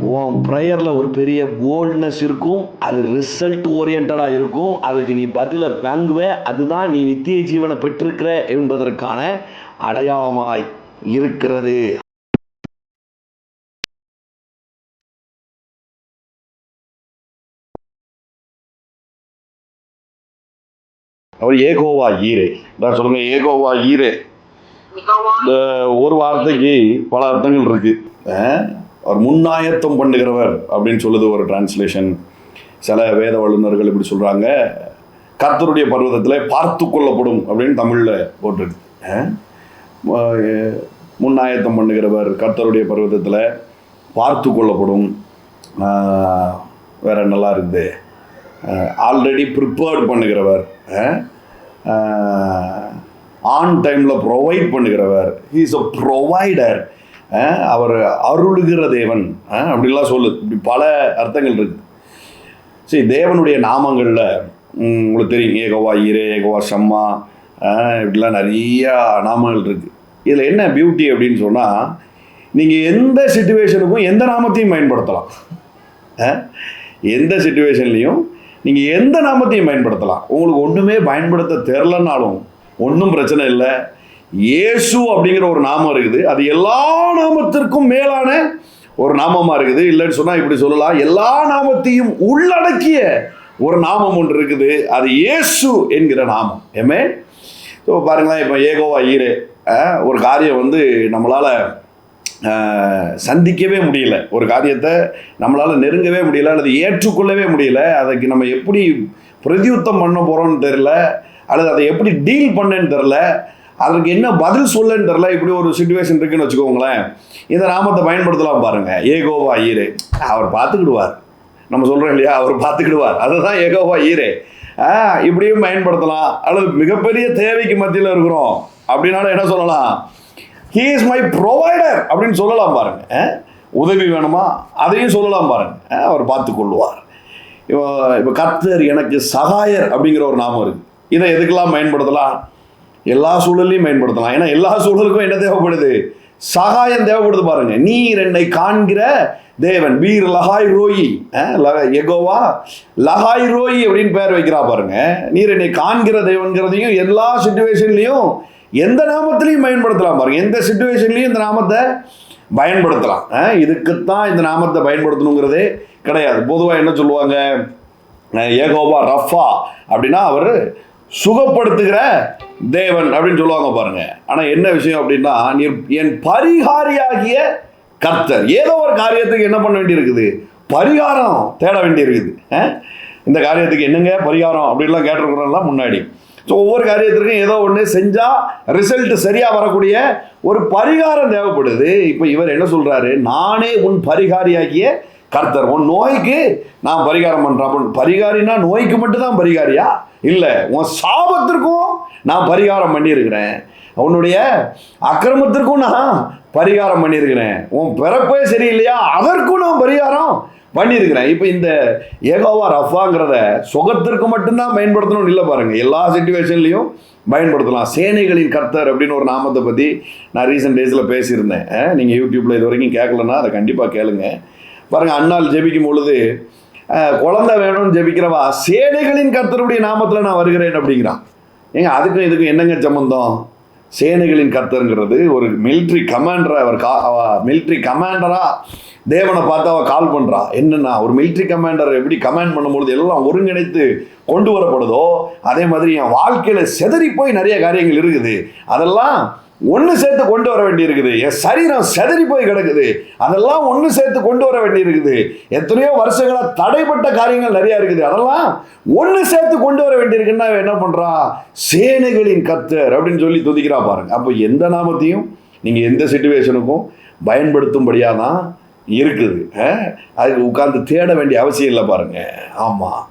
உன் ப்ரேயரில் ஒரு பெரிய போல்ட்னஸ் இருக்கும், அது ரிசல்ட் ஓரியன்டாக இருக்கும், அதுக்கு நீ பதிலை வாங்குவ, அதுதான் நீ நித்திய ஜீவனை பெற்றிருக்கிற என்பதற்கான அடையாளமாய் இருக்கிறது. அவர் ஏகோவா ஈரே. சொல்லுங்க, ஏகோவா ஈரே. இந்த ஒரு வார்த்தைக்கு பல அர்த்தங்கள் இருக்கு. அவர் முன்னாயத்தம் பண்ணுகிறவர் அப்படின்னு சொல்லுது ஒரு டிரான்ஸ்லேஷன். சில வேத வல்லுநர்கள் இப்படி சொல்றாங்க, கர்த்தருடைய பர்வதத்தில் பார்த்து கொள்ளப்படும் அப்படின்னு தமிழில் போட்டிருக்கு. முன்னாயத்தம் பண்ணுகிறவர், கர்த்தருடைய பர்வதத்தில் பார்த்து கொள்ளப்படும். வேற நல்லா இருக்குது, ஆல்ரெடி ப்ரிப்பேர்ட் பண்ணுகிறவர், ஆன் டைமில் ப்ரொவைட் பண்ணுகிறவர், ஹீ இஸ் அ ப்ரொவைடர், அவர் அருளுகிற தேவன் அப்படிலாம் சொல்லுது. இப்படி பல அர்த்தங்கள் இருக்குது. சரி, தேவனுடைய நாமங்களில் உங்களுக்கு தெரியும், ஏகோவா ஈரே, ஏகோவா ஷம்மா, இப்படிலாம் நிறையா நாமங்கள் இருக்குது. இதில் என்ன பியூட்டி அப்படின்னு சொன்னால், நீங்கள் எந்த சிச்சுவேஷனுக்கும் எந்த நாமத்தையும் பயன்படுத்தலாம். எந்த சிச்சுவேஷன்லேயும் நீங்கள் எந்த நாமத்தையும் பயன்படுத்தலாம். உங்களுக்கு ஒன்றுமே பயன்படுத்த தெரிலனாலும் ஒன்றும் பிரச்சனை இல்லை. இயேசு அப்படிங்கிற ஒரு நாமம் இருக்குது, அது எல்லா நாமத்திற்கும் மேலான ஒரு நாமமாக இருக்குது. இல்லைன்னு சொன்னால் இப்படி சொல்லலாம், எல்லா நாமத்தையும் உள்ளடக்கிய ஒரு நாமம் ஒன்று இருக்குது, அது இயேசு என்கிற நாமம். ஏமே ஸோ பாருங்களேன், இப்போ ஏகோவா ஈரே, ஒரு காரியம் வந்து நம்மளால் சந்திக்கவே முடியல, ஒரு காரியத்தை நம்மளால் நெருங்கவே முடியல, அல்லது ஏற்றுக்கொள்ளவே முடியல, அதுக்கு நம்ம எப்படி பிரதியுத்தம் பண்ண போகிறோன்னு தெரில, அல்லது அதை எப்படி டீல் பண்ணேன்னு தெரில, அதுக்கு என்ன பதில் சொல்லன்னு தெரில. இப்படி ஒரு சிச்சுவேஷன் இருக்குன்னு வச்சுக்கோங்களேன். இந்த நாமத்தை பயன்படுத்தலாம் பாருங்கள், ஏகோவா ஈரே. அவர் பார்த்துக்கிடுவார், நம்ம சொல்கிறோம் இல்லையா, அவர் பார்த்துக்கிடுவார், அதுதான் ஏகோவா ஈரே. இப்படியும் பயன்படுத்தலாம். அல்லது மிகப்பெரிய தேவைக்கு மத்தியில் இருக்கிறோம் அப்படின்னாலும் என்ன சொல்லலாம், ஹீ இஸ் மை ப்ரொவைடர் அப்படின்னு சொல்லலாம் பாருங்க. உதவி வேணுமா, அதையும் சொல்லலாம் பாருங்க, அவர் பார்த்து கொள்வார். இப்போ கர்த்தர் எனக்கு சகாயர் அப்படிங்கிற ஒரு நாமம் இருக்கு. இதை எதுக்கெல்லாம் பயன்படுத்தலாம், எல்லா சூழலையும் பயன்படுத்தலாம். ஏன்னா எல்லா சூழலுக்கும் என்ன தேவைப்படுது, சகாயம் தேவைப்படுது பாருங்க. நீர் என்னை காண்கிற தேவன், வீர் லஹாய் ரோயி, எகோவா லஹாய் ரோயி அப்படின்னு பேர் வைக்கிறா பாருங்க. நீர் என்னை காண்கிற தேவன்கிறதையும் எல்லா சிச்சுவேஷன்லையும் எந்த நாமத்திலையும் பயன்படுத்தலாம் பாருங்க. எந்த சிச்சுவேஷன்லையும் இந்த நாமத்தை பயன்படுத்தலாம். இதுக்குத்தான் இந்த நாமத்தை பயன்படுத்தணுங்கிறதே கிடையாது. பொதுவாக என்ன சொல்லுவாங்க, ஏகோவா ரஃபா அப்படின்னா அவர் சுகப்படுத்துகிற தேவன் அப்படின்னு சொல்லுவாங்க பாருங்க. ஆனால் என்ன விஷயம் அப்படின்னா, என் பரிகாரியாகிய கர்த்தர். ஏதோ ஒரு காரியத்துக்கு என்ன பண்ண வேண்டியிருக்குது, பரிகாரம் தேட வேண்டியிருக்குது. இந்த காரியத்துக்கு என்னங்க பரிகாரம் அப்படின்லாம் கேட்டிருக்கிறோம்லாம் முன்னாடி. ஸோ ஒவ்வொரு காரியத்திற்கும் ஏதோ ஒன்று செஞ்சால் ரிசல்ட் சரியாக வரக்கூடிய ஒரு பரிகாரம் தேவைப்படுது. இப்போ இவர் என்ன சொல்கிறாரு, நானே உன் பரிகாரியாகிய கர்த்தர், உன் நோய்க்கு நான் பரிகாரம் பண்ணுறேன். பரிகாரினா நோய்க்கு மட்டும்தான் பரிகாரியா? இல்லை, உன் சாபத்திற்கும் நான் பரிகாரம் பண்ணியிருக்கிறேன், உன்னுடைய அக்கிரமத்திற்கும் நான் பரிகாரம் பண்ணியிருக்கிறேன், உன் பிறப்பே சரியில்லையா அதற்கும் நான் பரிகாரம் பண்ணியிருக்கிறேன். இப்போ இந்த ஏகோவா ரஃபாங்கிறத சுகத்திற்கு மட்டும்தான் பயன்படுத்தணும்னு இல்லை பாருங்க, எல்லா சிச்சுவேஷன்லையும் பயன்படுத்தலாம். சேனைகளின் கர்த்தர் அப்படின்னு ஒரு நாமத்தை பற்றி நான் ரீசெண்ட் டேஸில் பேசியிருந்தேன். நீங்கள் யூடியூப்பில் இது வரைக்கும் கேட்கலன்னா அதை கண்டிப்பாக கேளுங்க. பாருங்கள், அண்ணால் ஜெபிக்கும் பொழுது குழந்தை வேணும்னு ஜெபிக்கிறவா சேனைகளின் கர்த்தருடைய நாமத்தில் நான் வருகிறேன் அப்படிங்கிறான். ஏங்க அதுக்கும் இதுக்கும் என்னங்க சம்பந்தம்? சேனைகளின் கர்த்தருங்கிறது ஒரு மிலிட்ரி கமாண்டரை, அவர் மிலிட்ரி கமாண்டராக தேவனை பார்த்து அவள் கால் பண்ணுறா. என்னென்னா, ஒரு மிலிட்ரி கமாண்டர் எப்படி கமாண்ட் பண்ணும்பொழுது எல்லாம் ஒருங்கிணைத்து கொண்டு வரப்படுதோ, அதே மாதிரி என் வாழ்க்கையில் செதறி போய் நிறைய காரியங்கள் இருக்குது, அதெல்லாம் ஒன்று சேர்த்து கொண்டு வர வேண்டி இருக்குது. என் சரீரம் செதறி போய் கிடக்குது, அதெல்லாம் ஒன்று சேர்த்து கொண்டு வர வேண்டி இருக்குது. எத்தனையோ வருஷங்களாக தடைப்பட்ட காரியங்கள் நிறையா இருக்குது, அதெல்லாம் ஒன்று சேர்த்து கொண்டு வர வேண்டியிருக்குன்னா என்ன பண்ணுறா, சேனைகளின் கர்த்தர் அப்படின்னு சொல்லி துதிக்கிறா பாருங்க. அப்போ எந்த நாமத்தையும் நீங்கள் எந்த சிச்சுவேஷனுக்கும் பயன்படுத்தும்படியாக தான் இருக்குது. அதுக்கு உட்கார்ந்து தேட வேண்டிய அவசியம் இல்லை பாருங்க. ஆமாம்,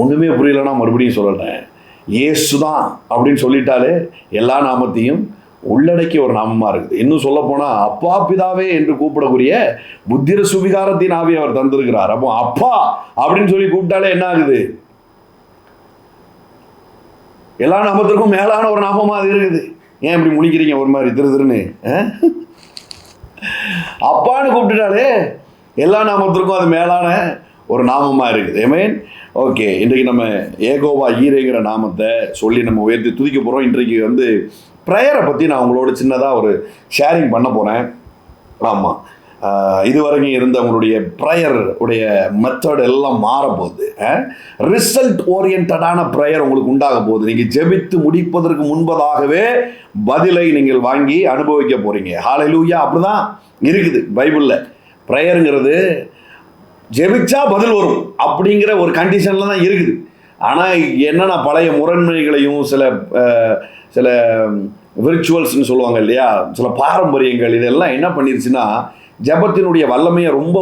ஒன்றுமே புரியலன்னா மறுபடியும் சொல்லலை, இயேசுதான் அப்படின்னு சொல்லிட்டாலே எல்லா நாமத்தையும் உள்ளடக்கிய ஒரு நாமமாக இருக்குது. இன்னும் சொல்ல போனால் அப்பா பிதாவே என்று கூப்பிடக்கூடிய புத்திர சுவிகாரத்தின் ஆவி அவர் தந்திருக்கிறார். அப்போ அப்பா அப்படின்னு சொல்லி கூப்பிட்டாலே என்ன ஆகுது, எல்லா நாமத்திற்கும் மேலான ஒரு நாமமாக அது இருக்குது. ஏன் இப்படி முழிக்கிறீங்க ஒரு மாதிரி திருன்னு? அப்பான்னு கூப்பிட்டுட்டாலே எல்லா நாமத்திற்கும் அது மேலான ஒரு நாமமாக இருக்குது. ஆமென். ஓகே, இன்றைக்கு நம்ம ஏகோவா ஈரேங்கிற நாமத்தை சொல்லி நம்ம உயர்த்தி துதிக்க போகிறோம். இன்றைக்கு ப்ரேயரை பற்றி நான் உங்களோட சின்னதாக ஒரு ஷேரிங் பண்ண போகிறேன். ஆமாம், இதுவரைக்கும் இருந்த உங்களுடைய ப்ரேயர் உடைய மெத்தட் எல்லாம் மாறப்போகுது. ரிசல்ட் ஓரியன்டான ப்ரேயர் உங்களுக்கு உண்டாக போகுது. நீங்கள் ஜெபித்து முடிப்பதற்கு முன்பதாகவே பதிலை நீங்கள் வாங்கி அனுபவிக்க போகிறீங்க. ஹல்லேலூயா. அப்படிதான் இருக்குது பைபிளில். ப்ரேயருங்கிறது ஜெபிச்சா பதில் வரும் அப்படிங்கிற ஒரு கண்டிஷனில் தான் இருக்குது. ஆனால் என்னென்ன பழைய முரண்மைகளையும் சில விர்ச்சுவல்ஸ்ன்னு சொல்லுவாங்க இல்லையா, சில பாரம்பரியங்கள் இதெல்லாம் என்ன பண்ணிருச்சுன்னா ஜெபத்தினுடைய வல்லமையை ரொம்ப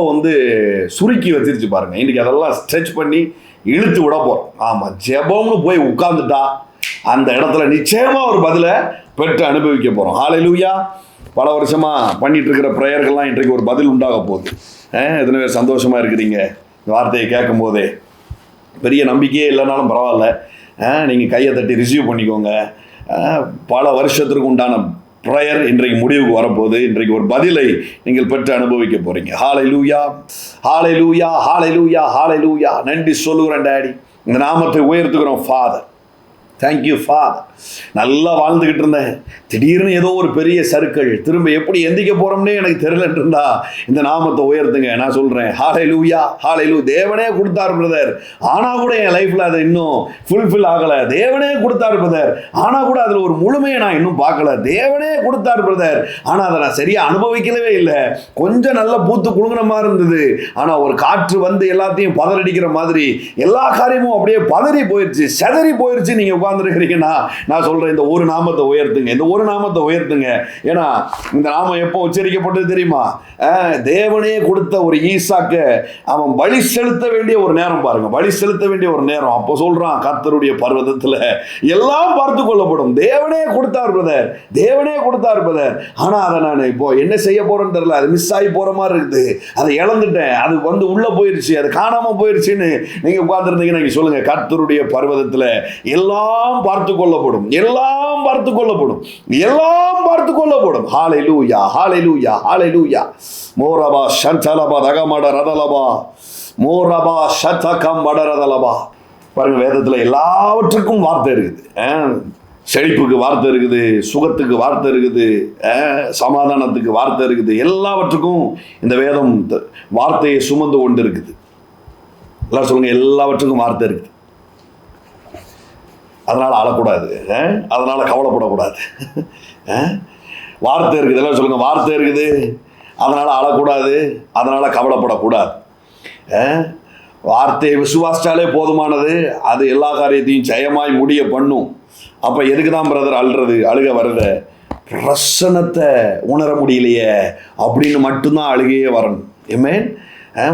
சுருக்கி வச்சிருச்சு பாருங்க. இன்றைக்கி அதெல்லாம் ஸ்ட்ரெச் பண்ணி இழுத்து விட போகிறோம். ஆமாம், ஜெபம்னு போய் உட்கார்ந்துட்டா அந்த இடத்துல நிச்சயமாக ஒரு பதிலை பெற்று அனுபவிக்க போகிறோம். ஹல்லேலூயா. பல வருஷமாக பண்ணிட்டு இருக்கிற ப்ரேயர்கள்லாம் இன்றைக்கு ஒரு பதில் உண்டாக போகுது. எத்தனை பேர் சந்தோஷமாக இருக்கிறீங்க இந்த வார்த்தையை கேட்கும் போதே? பெரிய நம்பிக்கையே இல்லைனாலும் பரவாயில்ல, நீங்கள் கையை தட்டி ரிசீவ் பண்ணிக்கோங்க. பல வருஷத்திற்கு உண்டான ப்ரேயர் இன்றைக்கு முடிவுக்கு வரப்போகுது. இன்றைக்கு ஒரு பதிலை நீங்கள் பெற்று அனுபவிக்க போகிறீங்க. ஹல்லேலூயா, ஹல்லேலூயா, ஹல்லேலூயா, ஹல்லேலூயா. நன்றி சொல்லுகிறேன் டாடி, இந்த நாமத்தை உயர்த்துக்கிறோம் ஃபாதர். Thank you father. நல்லா வாழ்ந்துக்கிட்டு இருந்தேன், திடீர்னு ஏதோ ஒரு பெரிய சர்க்கிள், திரும்ப எப்படி எந்திக்க போகிறோம்னே எனக்கு தெரியலன்னு இருந்தா இந்த நாமத்தை உயர்த்துங்க. நான் சொல்கிறேன் ஹல்லேலூயா, ஹல்லேலூயா. தேவனே கொடுத்தார் பிரதர், ஆனால் கூட என் லைஃப்பில் அது இன்னும் ஃபுல்ஃபில் ஆகலை. தேவனே கொடுத்தார் பிரதர், ஆனால் கூட அதில் ஒரு முழுமையை நான் இன்னும் பார்க்கல. தேவனே கொடுத்தார் பிரதர், ஆனால் அதை நான் சரியாக அனுபவிக்கவே இல்லை. கொஞ்சம் நல்ல பூத்து குலுங்கின மாதிரி இருந்தது, ஆனால் ஒரு காற்று எல்லாத்தையும் பதறடிக்கிற மாதிரி எல்லா காரியமும் அப்படியே பதறி போயிடுச்சு, செதறி போயிடுச்சு. நீங்கள் உட்கார்ந்துருக்கிறீங்கன்னா நான் சொல்கிறேன், இந்த ஒரு நாமத்தை உயர்த்துங்க, இந்த ஒரு நாமத்தை உயர்த்துங்க. ஏன்னா இந்த நாமம் எப்போ உச்சரிக்கப்பட்டது தெரியுமா? தேவனே கொடுத்த ஒரு ஈசாக்க அவன் பலி செலுத்த வேண்டிய ஒரு நேரம் பாருங்க, பலி செலுத்த வேண்டிய ஒரு நேரம். அப்போ சொல்றான், கர்த்தருடைய பர்வதத்தில் எல்லாம் பார்த்து கொள்ளப்படும். தேவனே கொடுத்தார் பிரதர், தேவனே கொடுத்தார் பிரதர், ஆனால் அதை நான் இப்போ என்ன செய்ய போறேன்னு தெரியல, அது மிஸ் ஆகி போற மாதிரி இருக்குது, அதை இழந்துட்டேன், அது உள்ள போயிருச்சு, அது காணாம போயிருச்சுன்னு நீங்க உட்கார்ந்துருந்தீங்கன்னா நீங்க சொல்லுங்க, கர்த்தருடைய பர்வதத்தில் எல்லாம் பார்த்து கொள்ளப்படும், எல்லாம் பார்த்து கொள்ளப்படும், எல்லாம் பார்த்து கொள்ளப்படும். ஹல்லேலூயா, ஹல்லேலூயா, ஹல்லேலூயா. மோரபா ஷந்தலபா ரகமட ரதலபா மோரபா ஷதகம் வடரதலபா. பாருங்க, வேதத்துல எல்லாவற்றுக்கும் வார்த்தை இருக்குது. செழிப்புக்கு வார்த்தை இருக்குது, சுகத்துக்கு வார்த்தை இருக்குது, சமாதானத்துக்கு வார்த்தை இருக்குது. எல்லாவற்றுக்கும் இந்த வேதம் வார்த்தையை சுமந்து கொண்டு இருக்குது. எல்லாரும் சொல்லுங்க, எல்லாவற்றுக்கும் வார்த்தை இருக்குது. அதனால் அழக்கூடாது, அதனால் கவலைப்படக்கூடாது. வார்த்தை இருக்குது, எல்லாம் சொல்லுங்க, வார்த்தை இருக்குது, அதனால் அழக்கூடாது, அதனால் கவலைப்படக்கூடாது. வார்த்தையை விசுவாசித்தாலே போதுமானது, அது எல்லா காரியத்தையும் ஜெயமாய் முடிய பண்ணும். அப்போ எதுக்கு தான் பிரதர் அழுக வருத? பிரசன்னத்தை உணர முடியலையே அப்படின்னு மட்டும்தான் அழுகையே வரணும். ஆமென்.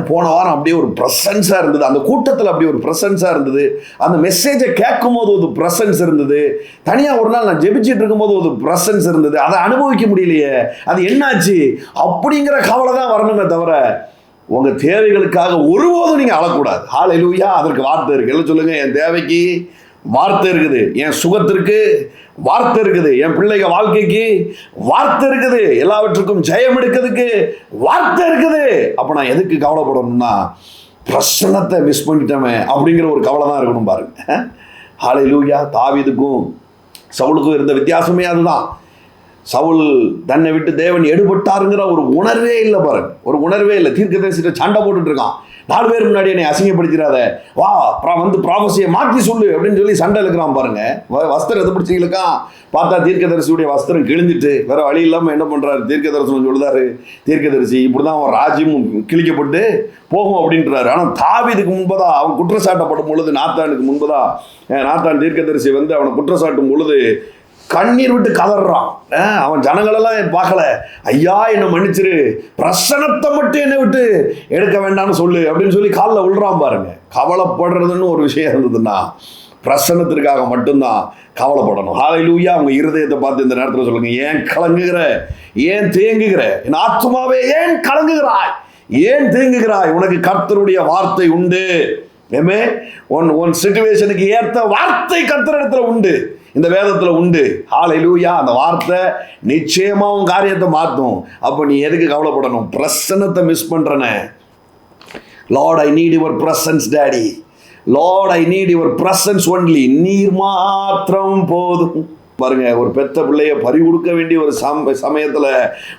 போன வாரம் அப்படியே ஒரு ப்ரெசன்ஸாக இருந்தது, அந்த கூட்டத்தில் அப்படியே ஒரு ப்ரெசன்ஸாக இருந்தது, அந்த மெசேஜை கேட்கும் போது ஒரு ப்ரெசன்ஸ் இருந்தது. தனியாக ஒரு நாள் நான் ஜெபிச்சுட்டு இருக்கும்போது ஒரு ப்ரெசன்ஸ் இருந்தது, அதை அனுபவிக்க முடியலையே, அது என்னாச்சு அப்படிங்கிற கவலை தான் வரணுமே தவிர உங்கள் தேவைகளுக்காக ஒருபோதும் நீங்கள் அழக்கூடாது. ஹல்லேலூயா. அதற்கு வார்த்தை இருக்குது. எல்லாம் சொல்லுங்கள், என் தேவைக்கு வார்த்தை இருக்குது, என் சுகத்திற்கு வார்த்தை இருக்குது, என் பிள்ளைங்க வாழ்க்கைக்கு வார்த்தை இருக்குது, எல்லாவற்றுக்கும் ஜெயம் எடுக்கிறதுக்கு வார்த்தை இருக்குது. அப்போ நான் எதுக்கு கவலைப்படணும்னா, பிரசன்னத்தை மிஸ் பண்ணிட்டோமே அப்படிங்கிற ஒரு கவலை தான் இருக்கணும் பாருங்க. ஹல்லேலூயா. தாவீதுக்கும் சவுலுக்கும் இருந்த வித்தியாசமே அதுதான். சவுல் தன்னை விட்டு தேவன் எடுபட்டாருங்கிற ஒரு உணர்வே இல்லை பாருங்க, ஒரு உணர்வே இல்லை. தீர்க்கதரிசிட்ட சண்டை போட்டுட்டு இருக்கான், 4 பேர் முன்னாடி என்னை அசிங்கப்படுத்திடாத, வா ப்ராபசியை மாற்றி சொல்லு அப்படின்னு சொல்லி சண்டை இழுக்கிறான் பாருங்க. வஸ்திரம் எதை பிடிச்சி இழுக்கான், பார்த்தா தீர்க்கதரிசியுடைய வஸ்திரம் கிழிஞ்சிட்டு வேற வழி இல்லாமல் என்ன பண்ணுறாரு, தீர்க்கதரிசனம் சொல்லுதாரு, தீர்க்கதரிசி இப்படி தான் அவன் ராஜ்யமும் கிழிக்கப்பட்டு போகும் அப்படின்றாரு. ஆனால் தாவீதுக்கு முன்பதா அவன் குற்றச்சாட்டப்படும் பொழுது, நாத்தானுக்கு முன்பதா நாத்தான் தீர்க்கதரிசி அவனை குற்றச்சாட்டும் பொழுது கண்ணீர் விட்டு கதறான். அவன் ஜனங்களெல்லாம் பார்க்கல, ஐயா என்னை மன்னிச்சிரு, பிரசனத்தை மட்டும் என்னை விட்டு எடுக்க வேண்டாம்னு சொல்லு அப்படின்னு சொல்லி காலில் விழுறான் பாருங்க. கவலைப்படுறதுன்னு ஒரு விஷயம் இருந்ததுன்னா பிரசன்னத்திற்காக மட்டும்தான் கவலைப்படணும். ஹல்லேலூயா. அவங்க இருதயத்தை பார்த்து இந்த நேரத்தில் சொல்லுங்க, ஏன் கலங்குகிற, ஏன் தேங்குகிற, என் ஆத்துமாவே ஏன் கலங்குகிறாய், ஏன் தேங்குகிறாய், உனக்கு கர்த்தருடைய வார்த்தை உண்டு. ஏமே உன் சிச்சுவேஷனுக்கு ஏற்ற வார்த்தை கர்த்தரிடத்துல உண்டு, இந்த வேதத்துல உண்டு. ஹல்லேலூயா. அந்த வார்த்தை நிச்சயமா உன் காரியத்தை மாற்றும். அப்போ நீ எதுக்கு கவலைப்படணும்? பிரசன்னத்தை மிஸ் பண்றனே, Lord I need your presence daddy, Lord I need your presence only, நீர் மாத்திரம் போதும். பாருங்க, ஒரு பெத்த பிள்ளைய பறி கொடுக்க வேண்டிய ஒரு சமயத்தில்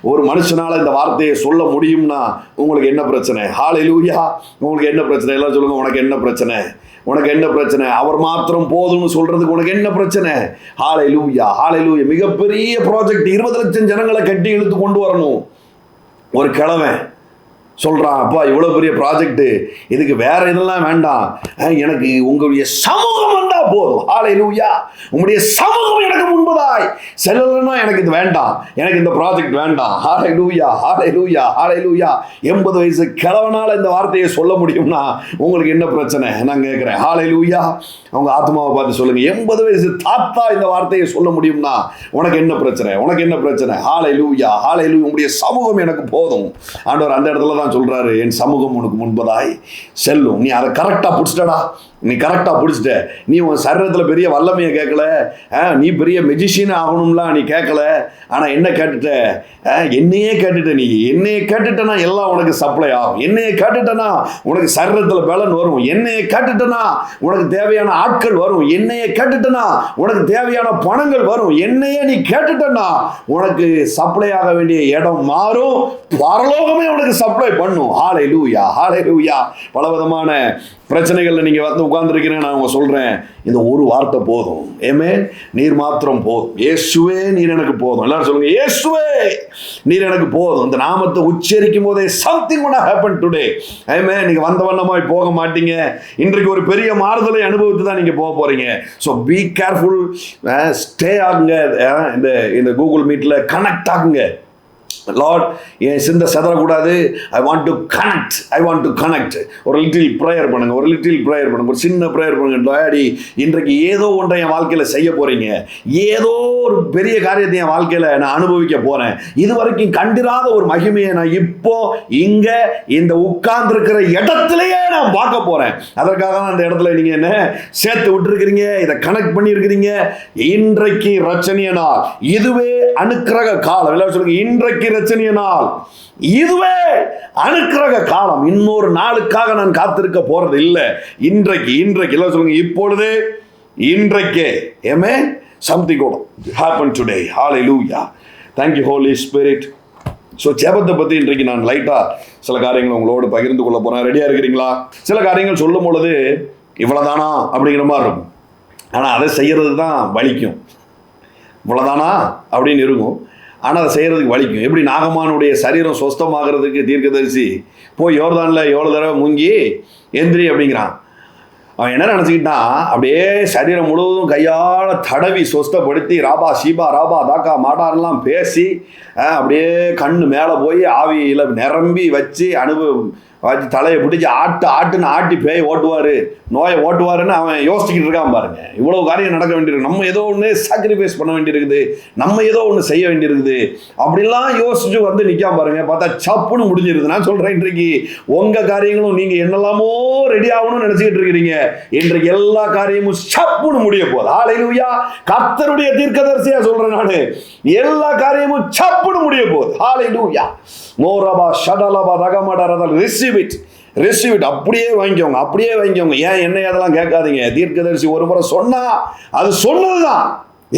ஒரு மனுஷனால இந்த வார்த்தையை சொல்ல முடியும்னா உங்களுக்கு என்ன பிரச்சனை? ஹல்லேலூயா. உங்களுக்கு என்ன பிரச்சனை? எல்லாம் சொல்லுங்க, உனக்கு என்ன பிரச்சனை? உனக்கு என்ன பிரச்சனை? அவர் மாத்திரம் போதும்னு சொல்றதுக்கு உனக்கு என்ன பிரச்சனை? ஹல்லேலூயா, ஹல்லேலூயா. மிகப்பெரிய ப்ராஜெக்ட், 20 லட்சம் ஜனங்களை கட்டி இழுத்து கொண்டு வரணும். ஒரு கிழமை சொல்றான், அப்பா இவ்வளவு பெரிய ப்ராஜெக்ட், இதுக்கு வேற இதெல்லாம் வேண்டாம், எனக்கு உங்களுடைய சமூகம் வந்தா போதும். ஹல்லேலூயா. உங்களுடைய சமூகம் எனக்கு முன்பதாய் செல்லலன்னா எனக்கு இது வேண்டாம், எனக்கு இந்த ப்ராஜெக்ட் வேண்டாம். ஹல்லேலூயா, ஹல்லேலூயா, ஹல்லேலூயா. 80 வயசு கிழவனால இந்த வார்த்தையை சொல்ல முடியும்னா உங்களுக்கு என்ன பிரச்சனை? நான் கேட்கிறேன். ஹல்லேலூயா. அவங்க ஆத்மாவை பார்த்து சொல்லுங்க, 80 வயசு தாத்தா இந்த வார்த்தையை சொல்ல முடியும்னா உனக்கு என்ன பிரச்சனை? உனக்கு என்ன பிரச்சனை? ஹல்லேலூயா, ஹல்லேலூயா. உங்களுடைய சமூகம் எனக்கு போதும். ஆண்டவர் அந்த இடத்துல தான் சொல்றாரு, என் சமூகம் உனக்கு முன்பதாய் செல்லும். நீ அதை கரெக்டா பிடிச்சிட்டடா, நீ கரெக்டா பிடிச்சிட்ட. நீ உன் சரீரத்துல பெரிய வல்லமையை கேட்கல, நீ பெரிய மெஜிஷியன் ஆகணும்லாம் நீ கேட்கல. ஆனா என்ன கேட்டுட்ட? என்னையே கேட்டுட்ட. நீ என்னையே கேட்டுட்டனா எல்லாம் உனக்கு சப்ளை ஆகும். என்னையே கேட்டுட்டனா உனக்கு சரீரத்துல பலன் வரும். என்னையே கேட்டுட்டனா உனக்கு தேவையான ஆட்கள் வரும். என்னையே கேட்டுட்டனா உனக்கு தேவையான பணங்கள் வரும். என்னையே நீ கேட்டுட்டனா உனக்கு சப்ளை ஆக வேண்டிய இடம் மாறும். பரலோகமே உனக்கு சப்ளை பண்ணும். ஹல்லேலூயா, ஹல்லேலூயா. பலவிதமான பிரச்சனைகள்ல நீங்க வந்து உட்கார்ந்துருக்கிறேன். நான் உங்க சொல்றேன், இந்த ஒரு வார்த்தை போதும். ஆமென். நீர் மாத்திரம் போதும். இயேசுவே நீர் எனக்கு போதும். எல்லாரும் சொல்லுங்க, இயேசுவே நீர் எனக்கு போதும். இந்த நாமத்தை உச்சரிக்கும் போதே something gonna happen today. ஆமென். நீங்க வந்த வண்ணமாய் போக மாட்டீங்க. இன்றைக்கு ஒரு பெரிய மாறுதலை அனுபவித்து தான் நீங்க போக போறீங்க. So be careful. ஸ்டே ஆகுங்க. இந்த கூகுள் மீட்ல கனெக்ட் ஆகுங்க. லார்ட், என் சிந்தை செதறக்கூடாது. I want to connect. ஒரு லிட்டில் ப்ரேயர் பண்ணுங்க, ஒரு சின்ன ப்ரேயர் பண்ணுங்க. டாடி, இன்றைக்கு ஏதோ ஒன்றை என் வாழ்க்கையில் செய்ய போறீங்க. ஏதோ ஒரு பெரிய காரியத்தை என் வாழ்க்கையில் நான் அனுபவிக்க போறேன். இது வரைக்கும் கண்டிராத ஒரு மகிமையை நான் இப்போ இங்க இந்த உட்கார்ந்து இருக்கிற இடத்திலேயே நான் பார்க்க போறேன். அதற்காக தான் அந்த இடத்துல நீங்க என்ன சேர்த்து விட்டுருக்கிறீங்க, இதை கனெக்ட் பண்ணி இருக்கிறீங்க. இன்றைக்கு ரட்சணிய நாள், இதுவே அனுக்கிரக காலம். எல்லாம் சொல்லுங்க, இன்றைக்கு ரட்சணிய நாள், இதுவே அனுக்கிரக காலம். இன்னொரு நாளுக்காக நான் காத்திருக்க போறது இல்லை. இன்றைக்கு எல்லாம் சொல்லுங்க, இப்பொழுது, இன்றைக்கே. ஆமென். something going to happen today. hallelujah. thank you holy spirit. So ஜெபத்தை பற்றி இன்றைக்கு நான் லைட்டாக சில காரியங்கள் உங்களோடு பகிர்ந்து கொள்ள போகிறேன். ரெடியாக இருக்கிறீங்களா? சில காரியங்கள் சொல்லும் பொழுது இவ்வளோதானா அப்படிங்கிற மாதிரி இருக்கும். ஆனால் அதை செய்கிறது தான் வலிக்கும். இவ்வளோதானா அப்படின்னு இருக்கும், ஆனால் அதை செய்கிறதுக்கு வலிக்கும். எப்படி நாகமானுடைய சரீரம் சொஸ்தமாகிறதுக்கு தீர்க்கதரிசி போய் யோர்தானில் 7 தடவை முங்கி எந்திரி அப்படிங்கிறான். அவன் என்ன நினச்சிக்கிட்டான், அப்படியே சரீரம் முழுவதும் கையால் தடவி சொஸ்தப்படுத்தி ராபா ஷீபா ராபா தாக்கா மாடாரெல்லாம் பேசி அப்படியே கண்ணு மேலே போய் ஆவியில் நிரம்பி வச்சு வச்சு தலையை பிடிச்சி ஆட்டுன்னு ஆட்டி பேய் ஓட்டுவார், நோயை ஓட்டுவாருன்னு அவன் யோசிச்சுக்கிட்டு இருக்கான். பாருங்க, இவ்வளோ காரியம் நடக்க வேண்டியிருக்கு. நம்ம ஏதோ ஒன்று சாக்ரிஃபைஸ் பண்ண வேண்டியிருக்குது, நம்ம ஏதோ ஒன்று செய்ய வேண்டியிருக்குது. அப்படிலாம் யோசிச்சு வந்து நிற்காம பாருங்க, பார்த்தா சப்புன்னு முடிஞ்சிருது. நான் சொல்கிறேன், இன்றைக்கு உங்கள் காரியங்களும் நீங்கள் என்னெல்லாமோ ரெடி ஆகணும்னு நினச்சிக்கிட்டு இருக்கிறீங்க. இன்றைக்கு எல்லா காரியமும் சப்புன்னு முடிய போகுது. ஹல்லேலூயா. கர்த்தருடைய தீர்க்கதரிசியா சொல்கிறேன் நான், எல்லா காரியமும் சப்புன்னு முடிய போகுது. ஹல்லேலூயா. மோரபா ஷடலபா ரகமடரதல் ரிசீவ் இட். அப்படியே வாங்கிக்கோங்க. ஏன் என்ன அதெல்லாம் கேட்காதீங்க. தீர்க்கதரிசி ஒரு முறை சொன்னா அது சொன்னதுதான்.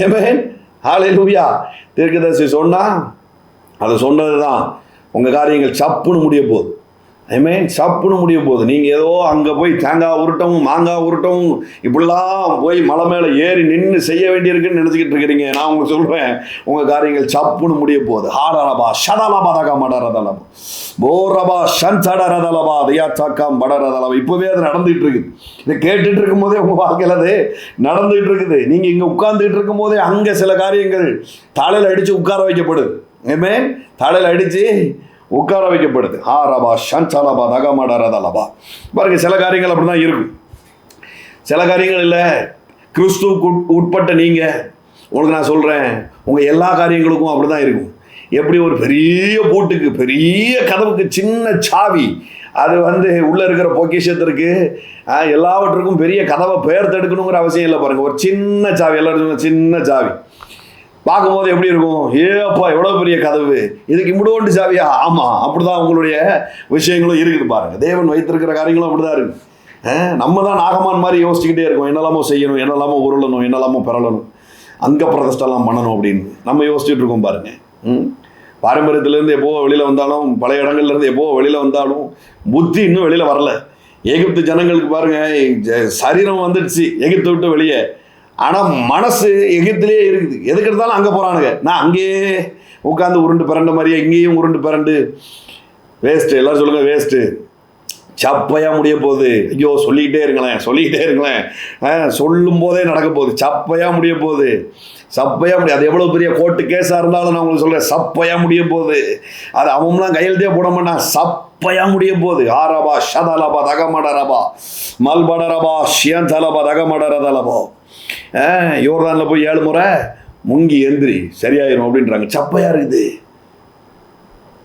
ஆமென். ஹல்லேலூயா. தீர்க்கதரிசி சொன்னா அது சொன்னதுதான். உங்க காரியங்கள் சப்புன்னு முடிய போகுது. ஆமென். சப்புன்னு முடிய போகுது. நீங்கள் ஏதோ அங்கே போய் தேங்காய் உருட்டவும் மாங்காய் உருட்டவும் இப்படிலாம் போய் மலை மேலே ஏறி நின்று செய்ய வேண்டியிருக்குன்னு நினச்சிக்கிட்டு இருக்கிறீங்க. நான் உங்களுக்கு சொல்கிறேன், உங்கள் காரியங்கள் சப்புன்னு முடிய போகுது. ஹாடலபா ஷடலபா தகா மடரதலபா போரபா ஷன்சடரதலபா தியாச்சாக்காம் படரதலபா. இப்போவே அது நடந்துகிட்டு இருக்குது. இதை கேட்டுட்டு இருக்கும் போதே உங்கள் வாழ்க்கையில் அது நடந்துகிட்டு இருக்குது. நீங்கள் இங்கே உட்கார்ந்துட்டு இருக்கும் போதே அங்கே சில காரியங்கள் தலையில் அடித்து உட்கார வைக்கப்படுது. ஆமென். தலையில் அடித்து உட்கார வைக்கப்படுது. ஹாரபா ஷன்சலபா தகமடரதலபா. பாருங்க, சில காரியங்கள் அப்படி தான் இருக்கும். சில காரியங்கள் இல்லை. கிறிஸ்துவுக்கு உட்பட்ட நீங்கள், உங்களுக்கு நான் சொல்கிறேன், உங்கள் எல்லா காரியங்களுக்கும் அப்படி தான் இருக்கும். எப்படி ஒரு பெரிய பூட்டுக்கு, பெரிய கதவுக்கு சின்ன சாவி, அது உள்ளே இருக்கிற பொக்கிஷத்திற்கு எல்லாவற்றுக்கும் பெரிய கதவை பெயர்த்தெடுக்கணுங்கிற அவசியம் இல்லை. பாருங்கள், ஒரு சின்ன சாவி, எல்லாரும் சின்ன சாவி. பார்க்கும்போது எப்படி இருக்கும்? ஏப்பா எவ்வளோ பெரிய கதவு, இதுக்கு இம்புடோண்டு சாவியா? ஆமாம், அப்படிதான் உங்களுடைய விஷயங்களும் இருக்குது பாருங்க. தேவன் வைத்திருக்கிற காரியங்களும் அப்படிதான் இருக்கு. நம்ம தான் நாகமான் மாதிரி யோசிச்சுக்கிட்டே இருக்கோம், என்னெல்லாமோ செய்யணும், என்னெல்லாமோ உருளணும், என்னெல்லாமோ பெறலணும், அங்க பிரதிஷ்டெல்லாம் பண்ணணும் அப்படின்னு நம்ம யோசிச்சுட்டு இருக்கோம் பாருங்க. பாரம்பரியத்திலேருந்து எப்போ வெளியில் வந்தாலும், பழைய இடங்கள்லேருந்து எப்போ வெளியில் வந்தாலும் புத்தி இன்னும் வெளியில் வரல. எகிப்து ஜனங்களுக்கு பாருங்க, சரீரம் வந்துடுச்சு எகிப்தை விட்டு வெளியே, ஆனால் மனசு எகிப்திலேயே இருக்குது. எதுக்கு எடுத்தாலும் அங்கே போகிறானுங்க. நான் அங்கேயே உட்காந்து உருண்டு பிறண்ட மாதிரியே இங்கேயும் உருண்டு பிறண்டு வேஸ்ட்டு. எல்லோரும் சொல்லுங்கள் வேஸ்ட்டு, சப்பையாக முடிய போகுது. ஐயோ சொல்லிக்கிட்டே இருங்களேன், சொல்லும் போதே நடக்க போகுது. சப்பையாக முடிய போகுது, சப்பையாக முடியும். அது எவ்வளோ பெரிய கோர்ட்டு கேஸாக இருந்தாலும் நான் உங்களுக்கு சொல்கிறேன், சப்பையாக முடிய போகுது. அது அவங்களாம் கையெழுத்தே போட மாட்டான், சப்பையாக முடிய போகுது. ஆரபா ஷதலபா தகமடரபா மல்படரபா ஷியந்தலபா தகமடரதலபா. யோர்தானில் போய் 7 முறை முங்கி எந்திரி சரியாயிரும் அப்படின்றாங்க. சப்பையாக இருக்குது,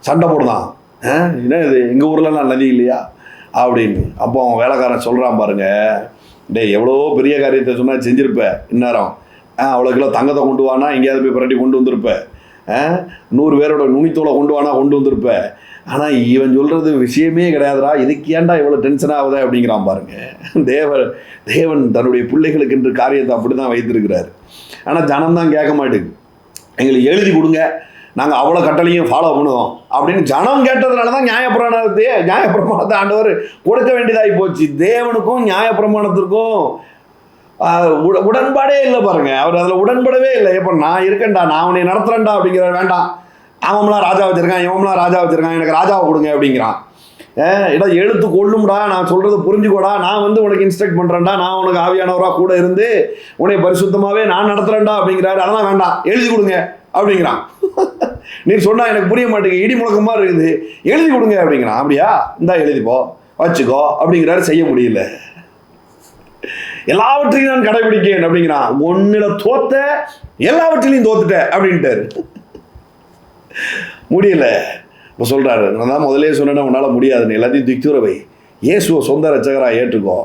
சண்டை போடுதான். என்ன இது, எங்கள் ஊர்லலாம் நதி இல்லையா அப்படின்னு. அப்போ அவன் வேலைக்காரன் சொல்கிறான் பாருங்க, டேய் எவ்வளோ பெரிய காரியத்தை சொன்னால் செஞ்சுருப்பேன் இந்நேரம். அவ்வளோ கிலோ தங்கத்தை கொண்டு வானா எங்கேயாவது போய் புரட்டி கொண்டு வந்திருப்பேன். 100 பேரோட நுனித்தோலை கொண்டு வானா கொண்டு வந்திருப்பேன். ஆனால் இவன் சொல்கிறது விஷயமே கிடையாதுடா, இதுக்கு ஏன்டா இவ்வளோ டென்ஷன் ஆகுதா அப்படிங்கிறான் பாருங்க. தேவன் தன்னுடைய பிள்ளைகளுக்கு என்று காரியத்தை அப்படி தான் வைத்திருக்கிறார். ஆனால் ஜனம்தான் கேட்க மாட்டேங்குது. எங்களுக்கு எழுதி கொடுங்க, நாங்கள் அவ்வளோ கட்டளையும் ஃபாலோ பண்ணுவோம் அப்படின்னு ஜனம் கேட்டதுனால தான் நியாயப்பிரமாணத்தை ஆண்டவர் கொடுக்க வேண்டியதாகி போச்சு. தேவனுக்கும் நியாயப்பிரமாணத்திற்கும் உடன்பாடே இல்லை பாருங்க. அவர் அதில் உடன்படவே இல்லை. எப்போ நான் இருக்கேன்டா, நான் உன்னை நடத்துகிறேன்டா அப்படிங்கிற, வேண்டாம் அவன்லாம் ராஜா வச்சுருக்கான், இவன்லாம் ராஜா வச்சுருக்கான், எனக்கு ராஜாவை கொடுங்க அப்படிங்கிறான். இடம் எழுத்து கொள்ளும்டா, நான் சொல்கிறது புரிஞ்சுக்கோடா, நான் உனக்கு இன்ஸ்ட்ரக்ட் பண்ணுறேன்டா, நான் உனக்கு ஆவியானவராக கூட இருந்து உன்னை பரிசுத்தமாகவே நான் நடத்துகிறேன்டா அப்படிங்கிறாரு. அதெல்லாம் வேண்டாம், எழுதி கொடுங்க அப்படிங்கிறான். நீ சொன்னா எனக்கு புரிய மாட்டேங்க, இடி முழக்கமா இருக்குது, எழுதி கொடுங்க அப்படிங்கிறான். அப்படியா, இந்தா எழுதிப்போ வச்சுக்கோ அப்படிங்கிறாரு. செய்ய முடியல. எல்லாவற்றையும் நான் கடைபிடிக்கேன் அப்படிங்கிறான். ஒன்னுல தோத்த எல்லாவற்றிலையும் தோத்துட்டேன் அப்படின்ட்டாரு. முடியல. இப்போ சொல்றாரு, நான் தான் முதலே சொன்னேன் உன்னால முடியாதுன்னு, எல்லாத்தையும் திக்துறவை இயேசுவை சொந்த ரட்சகரா ஏற்றுக்கோ,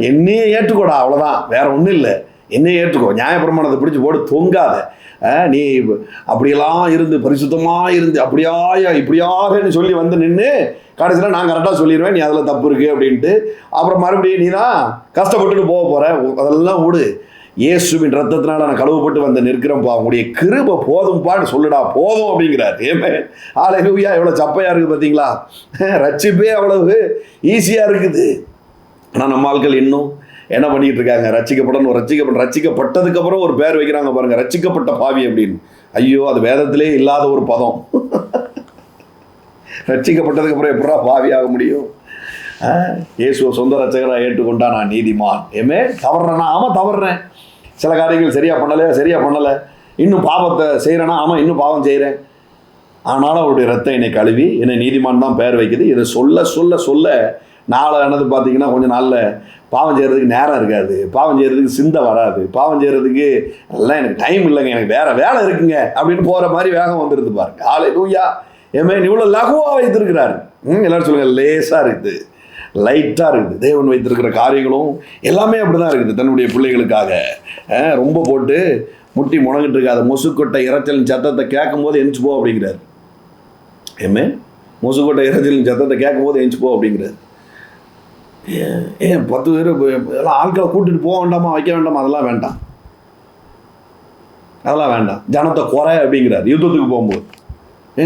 என்னையே ஏற்றுக்கோடா, அவ்வளோதான், வேற ஒன்றும் இல்லை, என்னையே ஏற்றுக்கோ, நியாயப்பிரமாணத்தை பிடிச்சி போட்டு தொங்காத, நீ அப்படியெல்லாம் இருந்து பரிசுத்தமாக இருந்து இப்படியாகன்னு சொல்லி வந்து நின்று கடைசியில் நான் கரெக்டாக சொல்லிடுவேன், நீ அதில் தப்பு இருக்குது அப்படின்ட்டு அப்புறம் மறுபடியும் நீ தான் கஷ்டப்பட்டுட்டு போக போகிற. அதெல்லாம் விடு, இயேசுவின் ரத்தத்தினால நான் கழுவப்பட்டு வந்து நிற்கிறேன்ப்பா, உங்களுடைய கிருபை போதும்ப்பான்னு சொல்லுடா, போதும் அப்படிங்கிறார். ஏமே ஹல்லேலூயா, எவ்வளோ சப்பையாக இருக்குது பார்த்தீங்களா? ரட்சிப்பே அவ்வளவு ஈஸியாக இருக்குது. ஆனால் நம்ம ஆட்கள் இன்னும் என்ன பண்ணிக்கிட்டு இருக்காங்க? ரட்சிக்கப்பட்டதுக்கப்புறம் ஒரு பேர் வைக்கிறாங்க பாருங்க, ரட்சிக்கப்பட்ட பாவி அப்படின்னு. ஐயோ, அது வேதத்திலே இல்லாத ஒரு பதம். ரட்சிக்கப்பட்டதுக்கப்புறம் எப்படா பாவி ஆக முடியும்? இயேசுவை சொந்த ரட்சகராக ஏற்றுக்கொண்டா நான் நீதிமான். ஏமே தவறுறேன்னா, ஆமாம் தவறுறேன், சில காரியங்கள் சரியாக பண்ணலை, இன்னும் பாவத்தை செய்கிறேன்னா, ஆமாம் இன்னும் பாவம் செய்கிறேன், ஆனாலும் அவருடைய ரத்தம் என்னை கழுவி என்னை நீதிமான் தான் பேர் வைக்குது. இதை சொல்ல சொல்ல சொல்ல நாளானது பார்த்தீங்கன்னா கொஞ்சம் நாளில் பாவம் செய்கிறதுக்கு நேரம் இருக்காது, பாவம் செய்கிறதுக்கு சிந்தை வராது, பாவம் செய்கிறதுக்கு எல்லாம் எனக்கு டைம் இல்லைங்க, எனக்கு வேறு வேலை இருக்குங்க அப்படின்னு போகிற மாதிரி வேகம் வந்துடுது பாருங்க. ஹல்லேலூயா. ஏமே இவ்வளோ லகுவாக வைத்திருக்கிறாரு. எல்லாரும் சொல்லுங்கள், லேசாக இருக்குது, லைட்டாக இருக்குது. தேவன் வைத்திருக்கிற காரியங்களும் எல்லாமே அப்படி தான் இருக்குது தன்னுடைய பிள்ளைகளுக்காக. ரொம்ப போட்டு முட்டி முணங்கிட்டு இருக்காது. முசுக்கொட்டை இறைச்சலின் சத்தத்தை கேட்கும் போது எந்திச்சு போ அப்படிங்கிறார். ஏமே முசுக்கொட்டை இறைச்சலின் சத்தத்தை கேட்கும் போது எந்திச்சு போ அப்படிங்கிறார். 10 பேர் எல்லாம் ஆட்களை கூட்டிட்டு போக வேண்டாமா, வைக்க வேண்டாமா, அதெல்லாம் வேண்டாம். ஜனத்தை குறை அப்படிங்கிறார். யுத்தத்துக்கு போகும்போது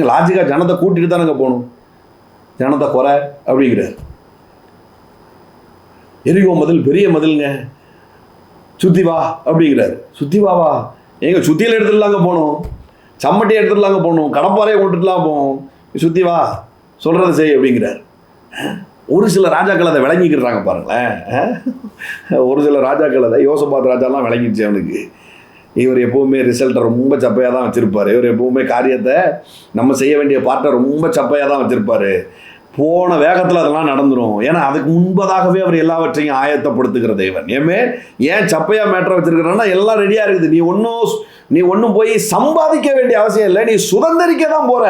லாஜிக்காக ஜனத்தை கூட்டிட்டு தானங்க போகணும், ஜனத்தை குறை அப்படிங்கிறார். எரிகோ மதில் பெரிய மதிலுங்க, சுத்தி வா அப்படிங்கிறாரு. சுத்தி வா எங்க சுத்தியில் எடுத்துடலாங்க போகணும், சம்மட்டியை எடுத்துடலாங்க போகணும், கடப்பாறையை கொண்டுட்டுலாம் போகணும், சுத்தி வா சொல்றதை செய் அப்படிங்கிறார். ஒரு சில ராஜாக்கள் அதை விளங்கிக்கிறாங்க பாருங்களேன். ஒரு சில ராஜாக்கள் அதை, யோசபாத் ராஜாலாம் விளங்கிடுச்சு அவனுக்கு. இவர் எப்போவுமே ரிசல்ட்டை ரொம்ப சப்பையாக தான் வச்சுருப்பார். இவர் எப்போவுமே காரியத்தை நம்ம செய்ய வேண்டிய பார்ட்டை ரொம்ப சப்பையாக தான் வச்சுருப்பார். போன வேகத்தில் அதெல்லாம் நடந்துடும். ஏன்னா அதுக்கு முன்பதாகவே அவர் எல்லாவற்றையும் ஆயத்தப்படுத்துகிற தேவன். ஏன் சப்பையாக மேட்டரை வச்சுருக்கிறன்னா எல்லாம் ரெடியாக இருக்குது. நீ ஒன்றும் போய் சம்பாதிக்க வேண்டிய அவசியம் இல்லை, நீ சுதந்திரிக்க தான் போகிற.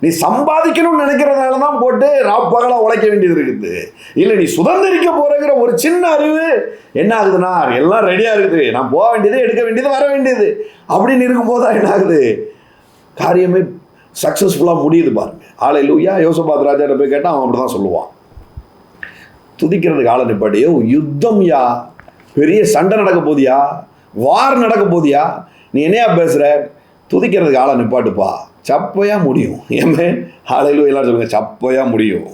நீ சம்பாதிக்கணும்னு நினைக்கிறதுனால தான் போட்டு ராப்பகலாக உழைக்க வேண்டியது இருக்குது. இல்லை நீ சுதந்திரிக்க போறங்கிற ஒரு சின்ன அறிவு என்ன ஆகுதுன்னா எல்லாம் ரெடியாக இருக்குது, நான் போக வேண்டியது எடுக்க வேண்டியது வர வேண்டியது அப்படின்னு இருக்கும்போது தான் என்ன ஆகுது, காரியமே சக்ஸஸ்ஃபுல்லாக முடியுது பாருங்க. ஹல்லேலூயா. யோசபாத் ராஜாட்ட போய் கேட்டால் அவன் அப்படி தான் சொல்லுவான், துதிக்கிறதுக்கு ஆளை நிப்பாட்டியோ, யுத்தம் யா, பெரிய சண்டை நடக்க போதியா, வார் நடக்க போதியா, நீ என்னையா பேசுகிற, துதிக்கிறதுக்கு ஆளை நிப்பாட்டுப்பா, சப்பையாக முடியும். ஏமே ஹல்லேலூயா எல்லாரும் சொல்லுங்கள், சப்பையாக முடியும்.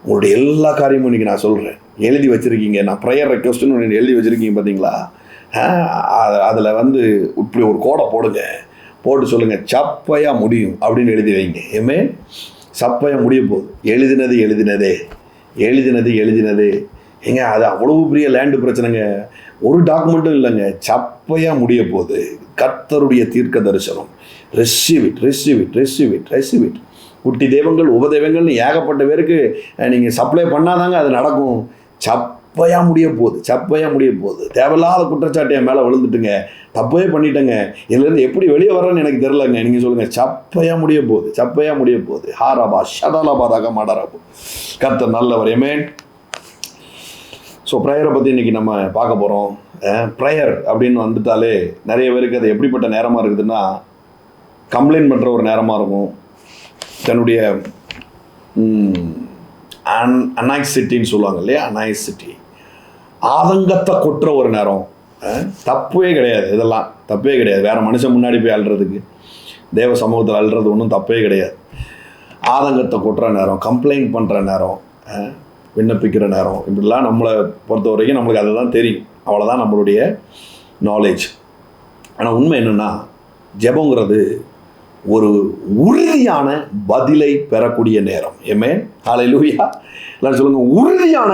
உங்களுடைய எல்லா காரியமும் இன்றைக்கி நான் சொல்கிறேன், எழுதி வச்சுருக்கீங்க. நான் ப்ரேயர் ரெக்வஸ்ட்னு எழுதி வச்சுருக்கீங்க பார்த்தீங்களா, அதில் வந்து இப்படி ஒரு கோடை போடுங்க, போட்டு சொல்லுங்கள் சப்பையாக முடியும் அப்படின்னு எழுதி வைங்க. ஏமே சப்பையாக முடிய போகுது. எழுதினது எழுதினதே, எழுதினது எழுதினதே. ஏங்க அது அவ்வளவு பெரிய லேண்டு பிரச்சனைங்க, ஒரு டாக்குமெண்ட்டும் இல்லைங்க, சப்பையாக முடிய போகுது. கர்த்தருடைய தீர்க்க தரிசனம். Receive it, receive it, receive it, receive it. குட்டி தெய்வங்கள் உபதெய்வங்கள்னு ஏகப்பட்ட பேருக்கு நீங்கள் சப்ளை பண்ணாதாங்க அது நடக்கும். சப்பையாக முடிய போகுது, சப்பையாக முடிய போகுது. தேவையில்லாத குற்றச்சாட்டு என் மேலே விழுந்துட்டுங்க, தப்பே பண்ணிட்டேங்க, இதுலேருந்து எப்படி வெளியே வரேன்னு எனக்கு தெரிலங்க. நீங்கள் சொல்லுங்கள், சப்பையாக முடிய போகுது, சப்பையாக முடிய போகுது. ஹாராபா ஷதலாபாதாக மாடராபு. கர்த்தர் நல்லவர். ஏமேன். ஸோ ப்ரேயரை பற்றி இன்றைக்கி நம்ம பார்க்க போகிறோம். ப்ரேயர் அப்படின்னு வந்துட்டாலே நிறைய பேருக்கு அது எப்படிப்பட்ட நேரமாக இருக்குதுன்னா, கம்ப்ளைண்ட் பண்ணுற ஒரு நேரமாக இருக்கும். தன்னுடைய அனாக்சிட்டின்னு சொல்லுவாங்க இல்லையா, அனாக்சிட்டி, ஆதங்கத்தை கொட்டுற ஒரு நேரம். தப்பே கிடையாது, இதெல்லாம் தப்பே கிடையாது. வேறு மனுஷன் முன்னாடி போய் அழுறதுக்கு, தேவ சமூகத்தில் அழுறது ஒன்றும் தப்பே கிடையாது. ஆதங்கத்தை கொட்டுற நேரம், கம்ப்ளைண்ட் பண்ணுற நேரம், விண்ணப்பிக்கிற நேரம், இப்படிலாம் நம்மளை பொறுத்த வரைக்கும் நம்மளுக்கு அதுதான் தெரியும், அவ்வளோதான் நம்மளுடைய நாலேஜ். ஆனால் உண்மை என்னென்னா, ஜெபங்கிறது ஒரு உறுதியான பதிலை பெறக்கூடிய நேரம். ஆமென். ஹல்லேலூயா. எல்லாரும் சொல்லுங்கள், உறுதியான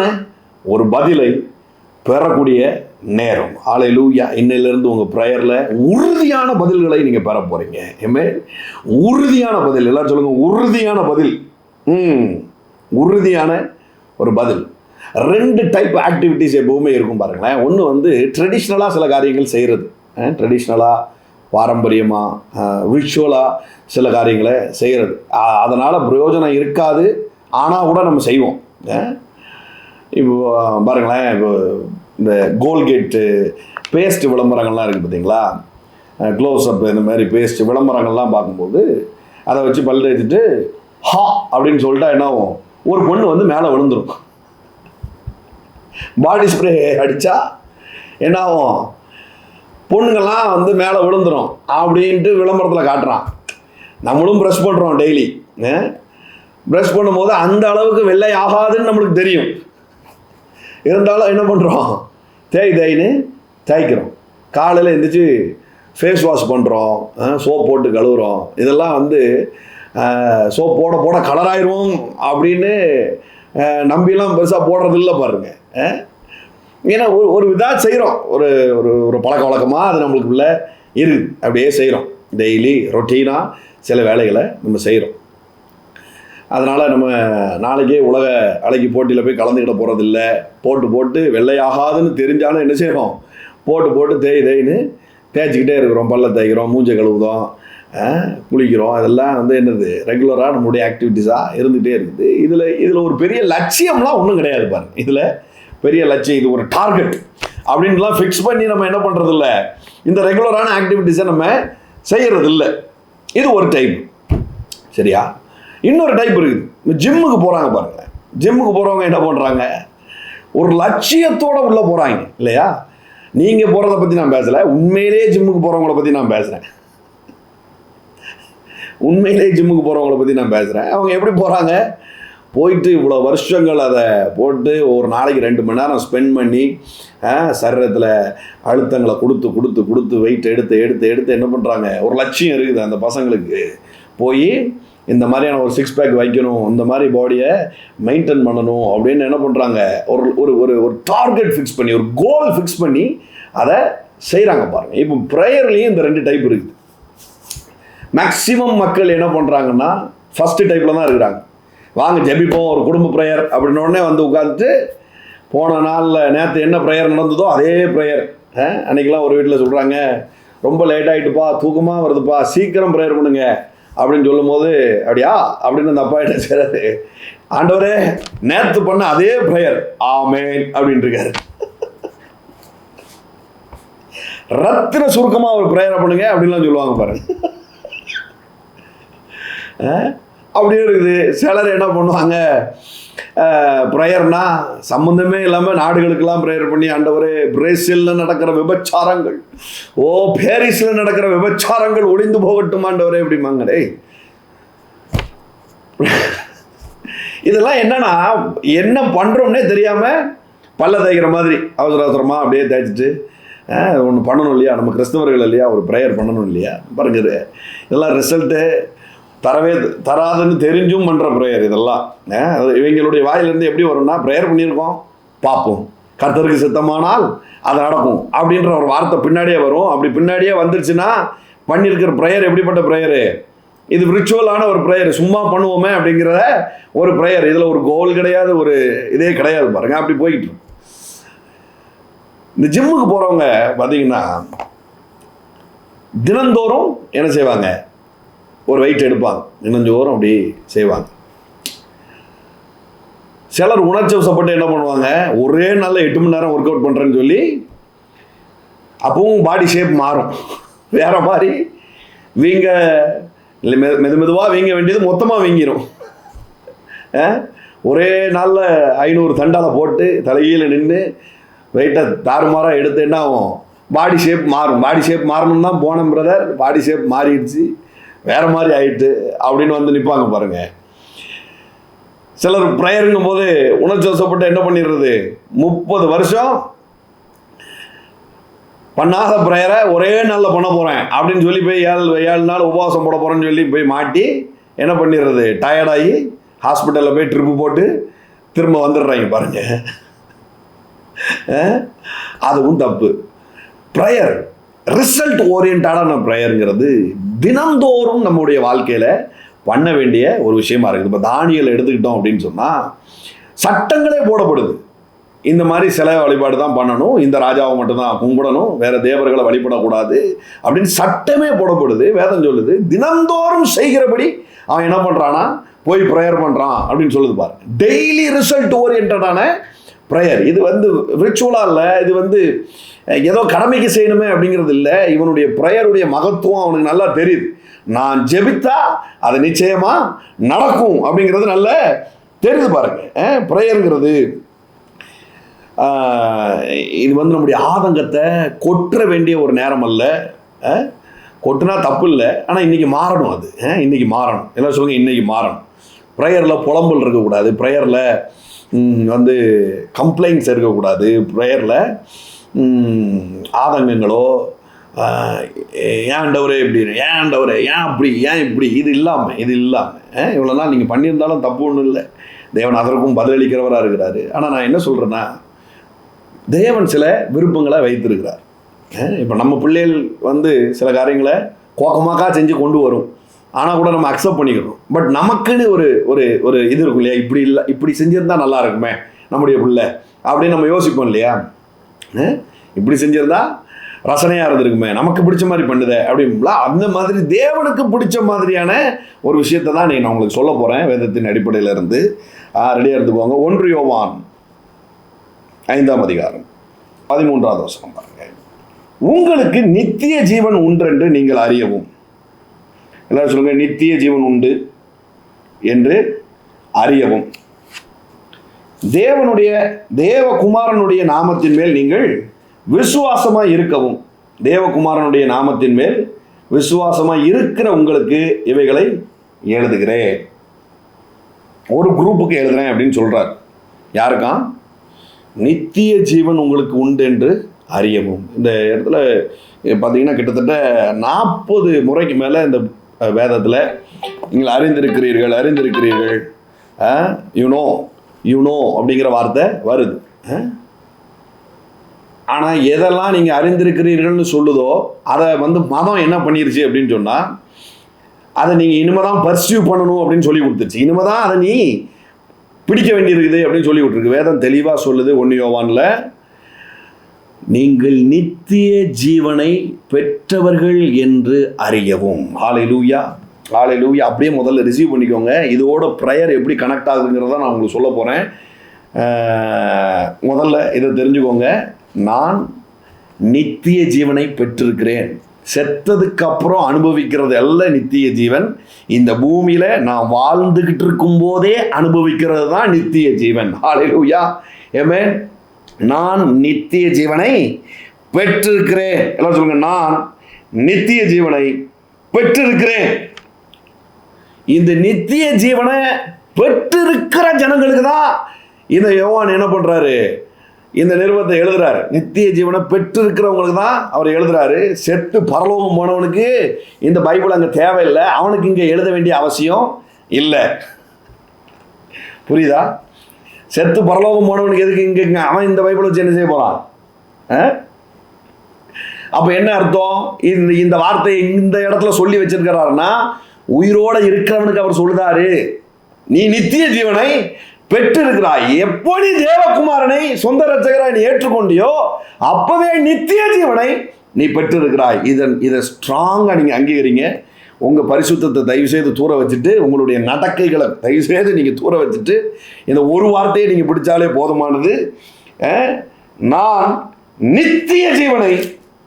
ஒரு பதிலை பெறக்கூடிய நேரம். ஹல்லேலூயா. இன்னையிலேருந்து உங்கள் ப்ரேயரில் உறுதியான பதில்களை நீங்கள் பெற போகிறீங்க. ஆமென். உறுதியான பதில். எல்லாரும் சொல்லுங்கள், உறுதியான பதில். உறுதியான ஒரு பதில். 2 டைப் ஆக்டிவிட்டிஸ் எப்போவுமே இருக்கும் பாருங்களேன். ஒன்று வந்து ட்ரெடிஷ்னலாக சில காரியங்கள் செய்கிறது, ட்ரெடிஷ்னலாக பாரம்பரியமாக விஷுவலாக சில காரியங்களை செய்கிறது, அதனால் பிரயோஜனம் இருக்காது, ஆனால் கூட நம்ம செய்வோம். இப்போ பாருங்களேன், இப்போ இந்த கோல்கேட்டு பேஸ்ட் விளம்பரங்கள்லாம் இருக்குது பார்த்தீங்களா, க்ளோஸ் அப் இந்த மாதிரி பேஸ்ட் விளம்பரங்கள்லாம் பார்க்கும்போது அதை வச்சு பல் தேய்ச்சிட்டு ஹா அப்படின்னு சொல்லிட்டா என்ன ஆகும், ஒரு பொண்ணு வந்து மேலே விழுந்துடும். பாடி ஸ்ப்ரே அடித்தா என்ன ஆகும், பொண்ணுங்கள்லாம் வந்து மேலே விழுந்துடும் அப்படின்ட்டு விளம்பரத்தில் காட்டுறான். நம்மளும் ப்ரஷ் பண்ணுறோம் டெய்லி. ப்ரஷ் பண்ணும்போது அந்த அளவுக்கு வெள்ளை ஆகாதுன்னு நம்மளுக்கு தெரியும். இருந்தாலும் என்ன பண்ணுறோம், தேய்ன்னு தேய்க்கிறோம். காலையில் எழுந்திரிச்சு ஃபேஸ் வாஷ் பண்ணுறோம், சோப் போட்டு கழுவுறோம். இதெல்லாம் வந்து சோப் போட போட கலராயிரும் அப்படின்னு நம்பிலாம் பெருசாக போடுறதில்ல பாருங்க. ஏன்னா ஒரு இதாக செய்கிறோம், ஒரு ஒரு பழக்க வழக்கமாக அது நம்மளுக்குள்ள இருக்குது, அப்படியே செய்கிறோம். டெய்லி ரொட்டீனாக சில வேலைகளை நம்ம செய்கிறோம். அதனால் நம்ம நாளைக்கே உலக அழகி போட்டியில் போய் கலந்துக்கிட போகிறதில்ல. போட்டு வெள்ளையாகாதுன்னு தெரிஞ்சாலும் என்ன செய்கிறோம், போட்டு தேய்ன்னு தேய்ச்சிக்கிட்டே இருக்கிறோம். பல்ல தேய்க்கிறோம், மூஞ்சை கழுவுதோம், குளிக்கிறோம். இதெல்லாம் வந்து என்னது, ரெகுலராக நம்மளுடைய ஆக்டிவிட்டீஸாக இருந்துகிட்டே இருக்குது. இதில் ஒரு பெரிய லட்சியம்லாம் ஒன்றும் கிடையாது பாருங்க. இதில் பெரிய லட்சியம், இது ஒரு டார்கெட் அப்படின்லாம் ஃபிக்ஸ் பண்ணி நம்ம என்ன பண்ணுறதில்ல, இந்த ரெகுலரான ஆக்டிவிட்டீஸை நம்ம செய்கிறதில்ல. இது ஒரு டைப். சரியா? இன்னொரு டைப் இருக்குது, ஜிம்முக்கு போகிறாங்க பாருங்கள். ஜிம்முக்கு போகிறவங்க என்ன பண்ணுறாங்க, ஒரு லட்சியத்தோடு உள்ளே போகிறாங்க இல்லையா. நீங்கள் போகிறத பற்றி நான் பேசலை, உண்மையிலே ஜிம்முக்கு போகிறவங்கள பற்றி நான் பேசுகிறேன். உண்மையிலே ஜிம்முக்கு போகிறவங்கள பற்றி நான் பேசுகிறேன். அவங்க எப்படி போகிறாங்க, போயிட்டு இவ்வளோ வருஷங்கள் அதை போட்டு ஒரு நாளைக்கு 2 மணி நேரம் ஸ்பெண்ட் பண்ணி சரீரத்தில் அழுத்தங்களை கொடுத்து வெயிட் எடுத்து என்ன பண்ணுறாங்க, ஒரு லட்சியம் இருக்குது அந்த பசங்களுக்கு. போய் இந்த மாதிரியான ஒரு 6 பேக் வைக்கணும், இந்த மாதிரி பாடியை மெயின்டைன் பண்ணணும் அப்படின்னு என்ன பண்ணுறாங்க, ஒரு டார்கெட் ஃபிக்ஸ் பண்ணி, ஒரு கோல் ஃபிக்ஸ் பண்ணி அதை செய்கிறாங்க பாருங்கள். இப்போ ப்ரேயர்லேயும் இந்த 2 டைப் இருக்குது. மேக்சிமம் மக்கள் என்ன பண்ணுறாங்கன்னா ஃபஸ்ட்டு டைப்பில் தான் இருக்கிறாங்க. வாங்க ஜெபிப்போம், ஒரு குடும்ப ப்ரேயர் அப்படின்னோடனே வந்து உட்காந்துட்டு போன நாளில் நேற்று என்ன ப்ரேயர் நடந்ததோ அதே ப்ரேயர். அன்றைக்கெலாம் ஒரு வீட்டில் சொல்கிறாங்க, ரொம்ப லேட் ஆகிட்டுப்பா, தூக்கமாக வருதுப்பா, சீக்கிரம் ப்ரேயர் பண்ணுங்க அப்படின்னு சொல்லும் போது அப்படியா அப்படின்னு அந்த அப்பா என்ன செய்றாரு, ஆண்டவரே நேத்து பண்ண அதே ப்ரேயர் ஆமென் அப்படின்னு இருக்காரு. ரத்தின சுருக்கமா ஒரு ப்ரேயரை பண்ணுங்க அப்படின்லாம் சொல்லுவாங்க பாருங்க. அப்படியே இருக்குது. சிலர் என்ன பண்ணுவாங்க, ப்ரேயர்னா சம்மந்தமே இல்லாமல் நாடுகளுக்கெல்லாம் ப்ரேயர் பண்ணி, ஆண்டவரே பிரேசிலில் நடக்கிற விபச்சாரங்கள், பாரிஸில் நடக்கிற விபச்சாரங்கள் ஒளிந்து போகட்டும் ஆண்டவரே அப்படிமாங்க. டேய், இதெல்லாம் என்னன்னா என்ன பண்ணுறோம்னே தெரியாமல் பல்ல தேய்க்கிற மாதிரி அவசர அவசரமாக அப்படியே தேய்ச்சிட்டு ஒன்று பண்ணணும் இல்லையா, நம்ம கிறிஸ்தவர்கள் இல்லையா, ஒரு ப்ரேயர் பண்ணணும் இல்லையா பாருங்க. இதெல்லாம் ரிசல்ட்டு தராதுன்னு தெரிஞ்சும் பண்ணுற ப்ரேயர் இதெல்லாம். இவங்களுடைய வாயிலிருந்து எப்படி வரும்னா, ப்ரேயர் பண்ணியிருக்கோம் பார்ப்போம், கர்த்தருக்கு சித்தமானால் அது நடக்கும் அப்படின்ற ஒரு வார்த்தை பின்னாடியே வரும். அப்படி பின்னாடியே வந்துருச்சுன்னா பண்ணியிருக்கிற ப்ரேயர் எப்படிப்பட்ட ப்ரேயரு, இது விர்ச்சுவலான ஒரு ப்ரேயர், சும்மா பண்ணுவோமே அப்படிங்கிற ஒரு ப்ரேயர். இதில் ஒரு கோல் கிடையாது, ஒரு இதே கிடையாது பாருங்க. அப்படி போய்கிட்டு இருக்கு. இந்த ஜிம்முக்கு போகிறவங்க பார்த்தீங்கன்னா தினந்தோறும் என்ன செய்வாங்க, ஒரு வெயிட் எடுப்பாங்க, தினந்தோறும் அப்படி செய்வாங்க. சிலர் உணர்ச்சி வசப்பட்டு என்ன பண்ணுவாங்க, ஒரே நாளில் 8 மணி நேரம் ஒர்க் அவுட் பண்ணுறேன்னு சொல்லி அப்பவும் பாடி ஷேப் மாறும், வேற மாதிரி வீங்க இல்லை, மெதுவாக வீங்க வேண்டியது மொத்தமாக வீங்கிடும். ஒரே நாளில் 500 தண்டால போட்டு தலையில் நின்று வெயிட்டை தாறுமாறாக எடுத்து என்ன ஆகும், பாடி ஷேப் மாறும். பாடி ஷேப் மாறணும் தான் போன பிரதர், பாடி ஷேப் மாறிடுச்சு, வேற மாதிரி ஆயிட்டு அப்படின்னு வந்து நிற்பாங்க பாருங்க. சிலர் ப்ரேயருங்கும் போது உணர்ச்சி வசப்பட்டு என்ன பண்ணிடுறது, 30 வருஷம் பண்ணாத ப்ரேயரை ஒரே நாளில் பண்ண போகிறேன் அப்படின்னு சொல்லி போய் 7 நாள் உபவாசம் போட போகிறேன்னு சொல்லி போய் மாட்டி என்ன பண்ணிடுறது, டயர்டாகி ஹாஸ்பிட்டலில் போய் ட்ரிப்பு போட்டு திரும்ப வந்துடுறாங்க பாருங்க. அதுவும் தப்பு. ப்ரேயர் ரிசல்ட் ஓரியன்டான ப்ரேயருங்கிறது தினந்தோறும் நம்முடைய வாழ்க்கையில் பண்ண வேண்டிய ஒரு விஷயமா இருக்குது. இப்போ தானியல் எடுத்துக்கிட்டோம் அப்படின்னு சொன்னால் சட்டங்களே போடப்படுது. இந்த மாதிரி சிலை வழிபாடு தான் பண்ணணும், இந்த ராஜாவை மட்டும்தான் கும்பிடணும், வேற தேவர்களை வழிபடக்கூடாது அப்படின்னு சட்டமே போடப்படுது. வேதம் சொல்லுது தினந்தோறும் செய்கிறபடி அவன் என்ன பண்ணுறான்னா போய் ப்ரேயர் பண்ணுறான் அப்படின்னு சொல்லுது பாரு. டெய்லி ரிசல்ட் ஓரியன்டான ப்ரேயர். இது வந்து விர்ச்சுவலாக இல்லை, இது வந்து ஏதோ கடமைக்கு செய்யணுமே அப்படிங்கிறது இல்லை. இவனுடைய ப்ரேயருடைய மகத்துவம் அவனுக்கு நல்லா தெரியுது. நான் ஜெபித்தா அது நிச்சயமா நடக்கும் அப்படிங்கிறது நல்ல தெரியுது பாருங்க. ப்ரேயருங்கிறது இது வந்து நம்முடைய ஆதங்கத்தை கொட்டுற வேண்டிய ஒரு நேரம் அல்ல. கொட்டுனா தப்பு இல்லை, ஆனால் இன்னைக்கு மாறணும். அது இன்னைக்கு மாறணும். எல்லாம் சொல்லுங்க, இன்னைக்கு மாறணும். ப்ரேயரில் புலம்பல் இருக்கக்கூடாது, ப்ரேயரில் வந்து கம்ப்ளைண்ட்ஸ் இருக்கக்கூடாது, ப்ரேயரில் ஆதங்கங்களோ ஏன்டவரே இப்படி, ஏன்டவரே ஏன் அப்படி, ஏன் இப்படி, இது இல்லாமல் இவ்வளோ நாள் நீங்கள் பண்ணியிருந்தாலும் தப்பு ஒன்றும் இல்லை. தேவன் அதற்கும் பதிலளிக்கிறவராக இருக்கிறாரு. ஆனால் நான் என்ன சொல்கிறேன்னா, தேவன் சில விருப்பங்களை வைத்திருக்கிறார். இப்போ நம்ம பிள்ளைகள் வந்து சில காரியங்களை கோக்கமாக்கா செஞ்சு கொண்டு வரும், ஆனால் கூட நம்ம அக்செப்ட் பண்ணிக்கிறோம். பட் நமக்குன்னு ஒரு ஒரு ஒரு இது இருக்கும் இல்லையா, இப்படி இல்லை இப்படி செஞ்சுருந்தா நல்லா இருக்குமே நம்முடைய பிள்ளை அப்படின்னு நம்ம யோசிப்போம் இல்லையா. இப்படி செஞ்சிருந்தா ரசனையாக இருந்திருக்குமே, நமக்கு பிடிச்ச மாதிரி பண்ணுதே அப்படிங்களா. அந்த மாதிரி தேவனுக்கு பிடிச்ச மாதிரியான ஒரு விஷயத்தை தான் நான் உங்களுக்கு சொல்ல போகிறேன் வேதத்தின் அடிப்படையில் இருந்து. ரெடியாக இருந்துக்கோங்க. 1 யோவான் 5ஆம் அதிகாரம் 13வது வசனம் பாருங்க. உங்களுக்கு நித்திய ஜீவன் உண்டென்று நீங்கள் அறியவும். எல்லாரும் சொல்லுங்க, நித்திய ஜீவன் உண்டு என்று அறியவும். தேவகுமாரனுடைய நாமத்தின் மேல் நீங்கள் விசுவாசமாக இருக்கவும். தேவகுமாரனுடைய நாமத்தின் மேல் விசுவாசமாக இருக்கிற உங்களுக்கு இவைகளை எழுதுகிறேன். ஒரு குரூப்புக்கு எழுதுறேன் அப்படின்னு சொல்றார். யாருக்கா? நித்திய ஜீவன் உங்களுக்கு உண்டு என்று அறியவும். இந்த இடத்துல பார்த்தீங்கன்னா கிட்டத்தட்ட 40 முறைக்கு மேலே இந்த வேதத்தில் நீங்கள் அறிந்திருக்கிறீர்கள் யூனோ அப்படிங்கிற வார்த்தை வருது. ஆனால் எதெல்லாம் நீங்கள் அறிந்திருக்கிறீர்கள்னு சொல்லுதோ அதை வந்து மதம் என்ன பண்ணிருச்சு அப்படின்னு சொன்னால், அதை நீங்கள் இனிமே தான் பர்சியூ பண்ணணும் அப்படின்னு சொல்லி கொடுத்துருச்சு. இனிமே தான் அதை நீ பிடிக்க வேண்டியிருக்குது அப்படின்னு சொல்லி விட்டுருக்கு. வேதம் தெளிவாக சொல்லுது 1 யோவானில், நீங்கள் நித்திய ஜீவனை பெற்றவர்கள் என்று அறியவும். ஹல்லேலூயா. ஹல்லேலூயா. அப்படியே முதல்ல ரிசீவ் பண்ணிக்கோங்க. இதோட ப்ரேயர் எப்படி கனெக்ட் ஆகுதுங்கிறத நான் உங்களுக்கு சொல்ல போகிறேன். முதல்ல இதை தெரிஞ்சுக்கோங்க. நான் நித்திய ஜீவனை பெற்றிருக்கிறேன். செத்ததுக்கு அப்புறம் அனுபவிக்கிறது எல்லாம் நித்திய ஜீவன். இந்த பூமியில நான் வாழ்ந்துகிட்டு இருக்கும் போதே அனுபவிக்கிறது தான் நித்திய ஜீவன். ஹல்லேலூயா. ஆமென். நான் நித்திய ஜீவனை பெற்றிருக்கிறேன். எல்லாம் சொல்லுங்க, நான் நித்திய ஜீவனை பெற்றிருக்கிறேன். இந்த நித்திய ஜீவனை பெற்றிருக்கிற ஜனங்களுக்கு தான் இந்த யோவான் என்ன பண்றாரு, இந்த நிருபத்தை எழுதுறாரு. நித்திய ஜீவனை பெற்றிருக்கிறவங்களுக்கு தான் அவர் எழுதுறாரு. செத்து பரலோகம் போனவனுக்கு இந்த பைபிள் அங்கே தேவையில்லை, அவனுக்கு இங்கே எழுத வேண்டிய அவசியம் இல்லை. புரியுதா? செத்து பரலோகம் போனவனுக்கு எதுக்கு இங்கே அவன் இந்த பைபிளை வச்சு என்ன செய்ய போறான்? அப்ப என்ன அர்த்தம்? இந்த வார்த்தையை இந்த இடத்துல சொல்லி வச்சிருக்கிறாருன்னா, உயிரோட இருக்கிறவனுக்கு அவர் சொல்லுதாரு, நீ நித்திய ஜீவனை பெற்றிருக்கிறாய். எப்போ நீ தேவகுமாரனை சொந்த ரட்சகராய் நீ ஏற்றுக்கொண்டியோ அப்பவே நித்திய ஜீவனை நீ பெற்றிருக்கிறாய். இதை ஸ்ட்ராங்கா நீங்க அங்கீகரிங்க. உங்க பரிசுத்தத்தை தயவு செய்து தூர வச்சுட்டு, உங்களுடைய நடக்கைகளை தயவு செய்து நீங்க தூர வச்சுட்டு, இந்த ஒரு வார்த்தையை நீங்க பிடிச்சாலே போதுமானது. நான் நித்திய ஜீவனை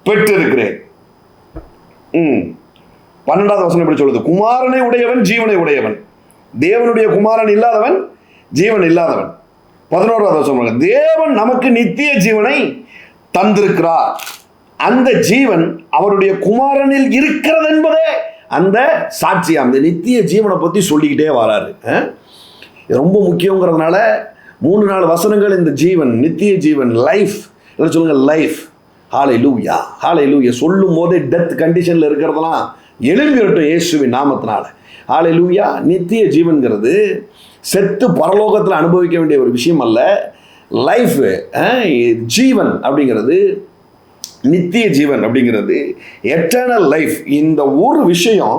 பெற்றிருக்கிறேன். 12வது வசனம் எப்படி சொல்லுது? குமாரனை உடையவன் ஜீவனை உடையவன், தேவனுடைய குமாரன் இல்லாதவன் ஜீவன் இல்லாதவன். 11வது வசனம், தேவன் நமக்கு நித்திய ஜீவனை தந்திருக்கிறார், அந்த ஜீவன் அவருடைய குமாரனில் இருக்கிறது என்பதே அந்த சாட்சியம். அந்த நித்திய ஜீவனை பத்தி சொல்லிக்கிட்டே வராரு. ரொம்ப முக்கியங்கிறதுனால 3-4 வசனங்கள் இந்த ஜீவன், நித்திய ஜீவன், லைஃப், சொல்லுங்க லைஃப். ஹல்லேலூயா, ஹல்லேலூயா. சொல்லும் போதே டெத் கண்டிஷன்ல இருக்கிறதெல்லாம் எழும்பிரட்டும் இயேசுவின் நாமத்தினால. ஹல்லேலூயா. நித்திய ஜீவன்கிறது செத்து பரலோகத்தில் அனுபவிக்க வேண்டிய ஒரு விஷயம் அல்ல. லைஃப், ஜீவன் அப்படிங்கிறது, நித்திய ஜீவன் அப்படிங்கிறது, எட்டர்னல் லைஃப். இந்த ஒரு விஷயம்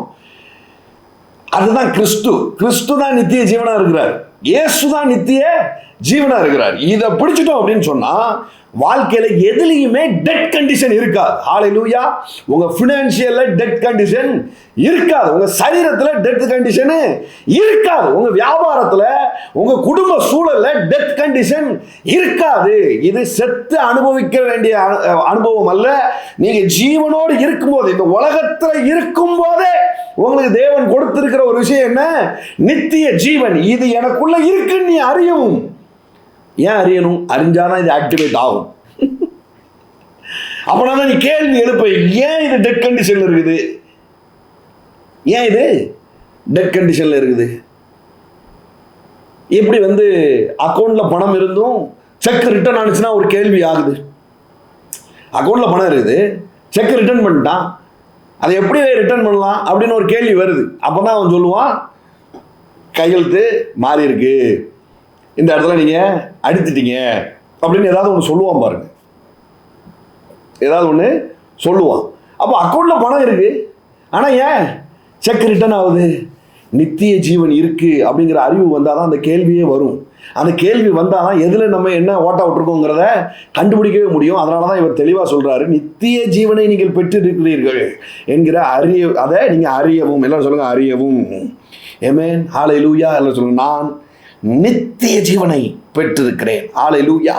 அதுதான் கிறிஸ்து தான் நித்திய ஜீவனா இருக்கிறார். இயேசு தான் நித்திய ஜீவனா இருக்கிறார். இதை பிடிச்சிட்டோம் அப்படின்னு சொன்னா வாழ்க்கையில எதுலையுமே டெட் கண்டிஷன் இருக்காது. ஹல்லேலூயா. உங்க பினான்சியல்ல டெட் கண்டிஷன் இருக்காது, உங்க சரீரத்துல டெட் கண்டிஷன் இருக்காது, உங்க வியாபாரத்துல, உங்க குடும்ப சூழல்ல டெத் கண்டிஷன் இருக்காது. இது செத்து அனுபவிக்க வேண்டிய அனுபவம் அல்ல. நீங்க ஜீவனோடு இருக்கும்போது, இந்த உலகத்துல இருக்கும் போதே உங்களுக்கு தேவன் கொடுத்திருக்கிற ஒரு விஷயம் என்ன? நித்திய ஜீவன். இது எனக்குள்ள இருக்குன்னு நீ அறியவும். ஏன் அறியணும்? அறிஞ்சாதான் இது ஆக்டிவேட் ஆகும். அப்பதான் நீ கேள்வி எழுப்ப, ஏன் இது டெட் கண்டிஷன்ல இருக்குது? ஏன் இது டெட் கண்டிஷன்ல இருக்குது? எப்படி அக்கௌண்ட்ல பணம் இருந்தும் செக் ரிட்டர்ன் ஆனிச்சுன்னா ஒரு கேள்வி ஆகுது. அக்கௌண்ட்ல பணம் இருக்குது, செக் ரிட்டர்ன் பண்ணிட்டான், அதை எப்படி ரிட்டர்ன் பண்ணலாம் அப்படின்னு ஒரு கேள்வி வருது. அப்பதான் அவன் சொல்லுவான், கையெழுத்து மாறி இருக்கு, இந்த இடத்துல நீங்க அடித்துட்டீங்க அப்படின்னு ஏதாவது ஒன்று சொல்லுவான் பாருங்க. ஏதாவது ஒன்று சொல்லுவான். அப்போ அக்கௌண்ட்ல பணம் இருக்கு, ஆனா ஏன் செக் ரிட்டர்ன் ஆகுது? நித்திய ஜீவன் இருக்கு அப்படிங்கிற அறிவு வந்தாதான் அந்த கேள்வியே வரும். அந்த கேள்வி வந்தாதான் எதுல நம்ம என்ன ஓட்ட விட்டுருக்கோங்கிறத கண்டுபிடிக்கவே முடியும். அதனாலதான் இவர் தெளிவா சொல்றாரு, நித்திய ஜீவனை நீங்கள் பெற்றிருக்கிறீர்கள் என்கிற அதை நீங்க அறியவும். எல்லாரும் சொல்லுங்க, அறியவும். ஆமென். ஹல்லேலூயா. எல்லாரும் சொல்லுங்க, நான் நித்திய ஜீவனை பெற்றிருக்கிறேன். ஹல்லேலூயா.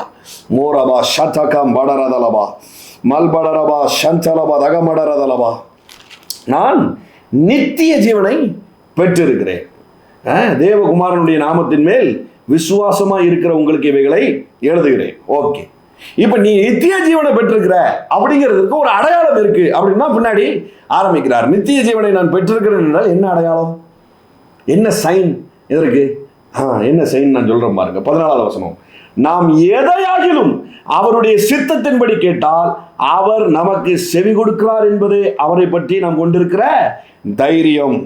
மோரபா ஷதகம் படரதலபா மல்படரபா சஞ்சலபா தகமடரதலபா. நான் நித்திய ஜீவனை பெற்றிருக்கிறேன். தேவகுமாரனுடைய நாமத்தின் மேல் விசுவாசமா இருக்கிற உங்களுக்கு இவைகளை எழுதுகிறேன். ஓகே, இப்ப நீ நித்திய ஜீவனை பெற்றிருக்கிற அப்படிங்கிறதுக்கு ஒரு அடையாளம் இருக்கு அப்படின்னா பின்னாடி ஆரம்பிக்கிறார். நித்திய ஜீவனை நான் பெற்றிருக்கிறேன் என்றால் என்ன அடையாளம், என்ன சைன் இதற்கு? என்ன சைன் நான் சொல்றேன் பாருங்க. 14வது வசனம், நாம் எதையாகிலும் அவருடைய சித்தத்தின்படி கேட்டால் அவர் நமக்கு செவி கொடுக்கிறார் என்பது அவரை பற்றி நாம் கொண்டிருக்கிற தைரியம்.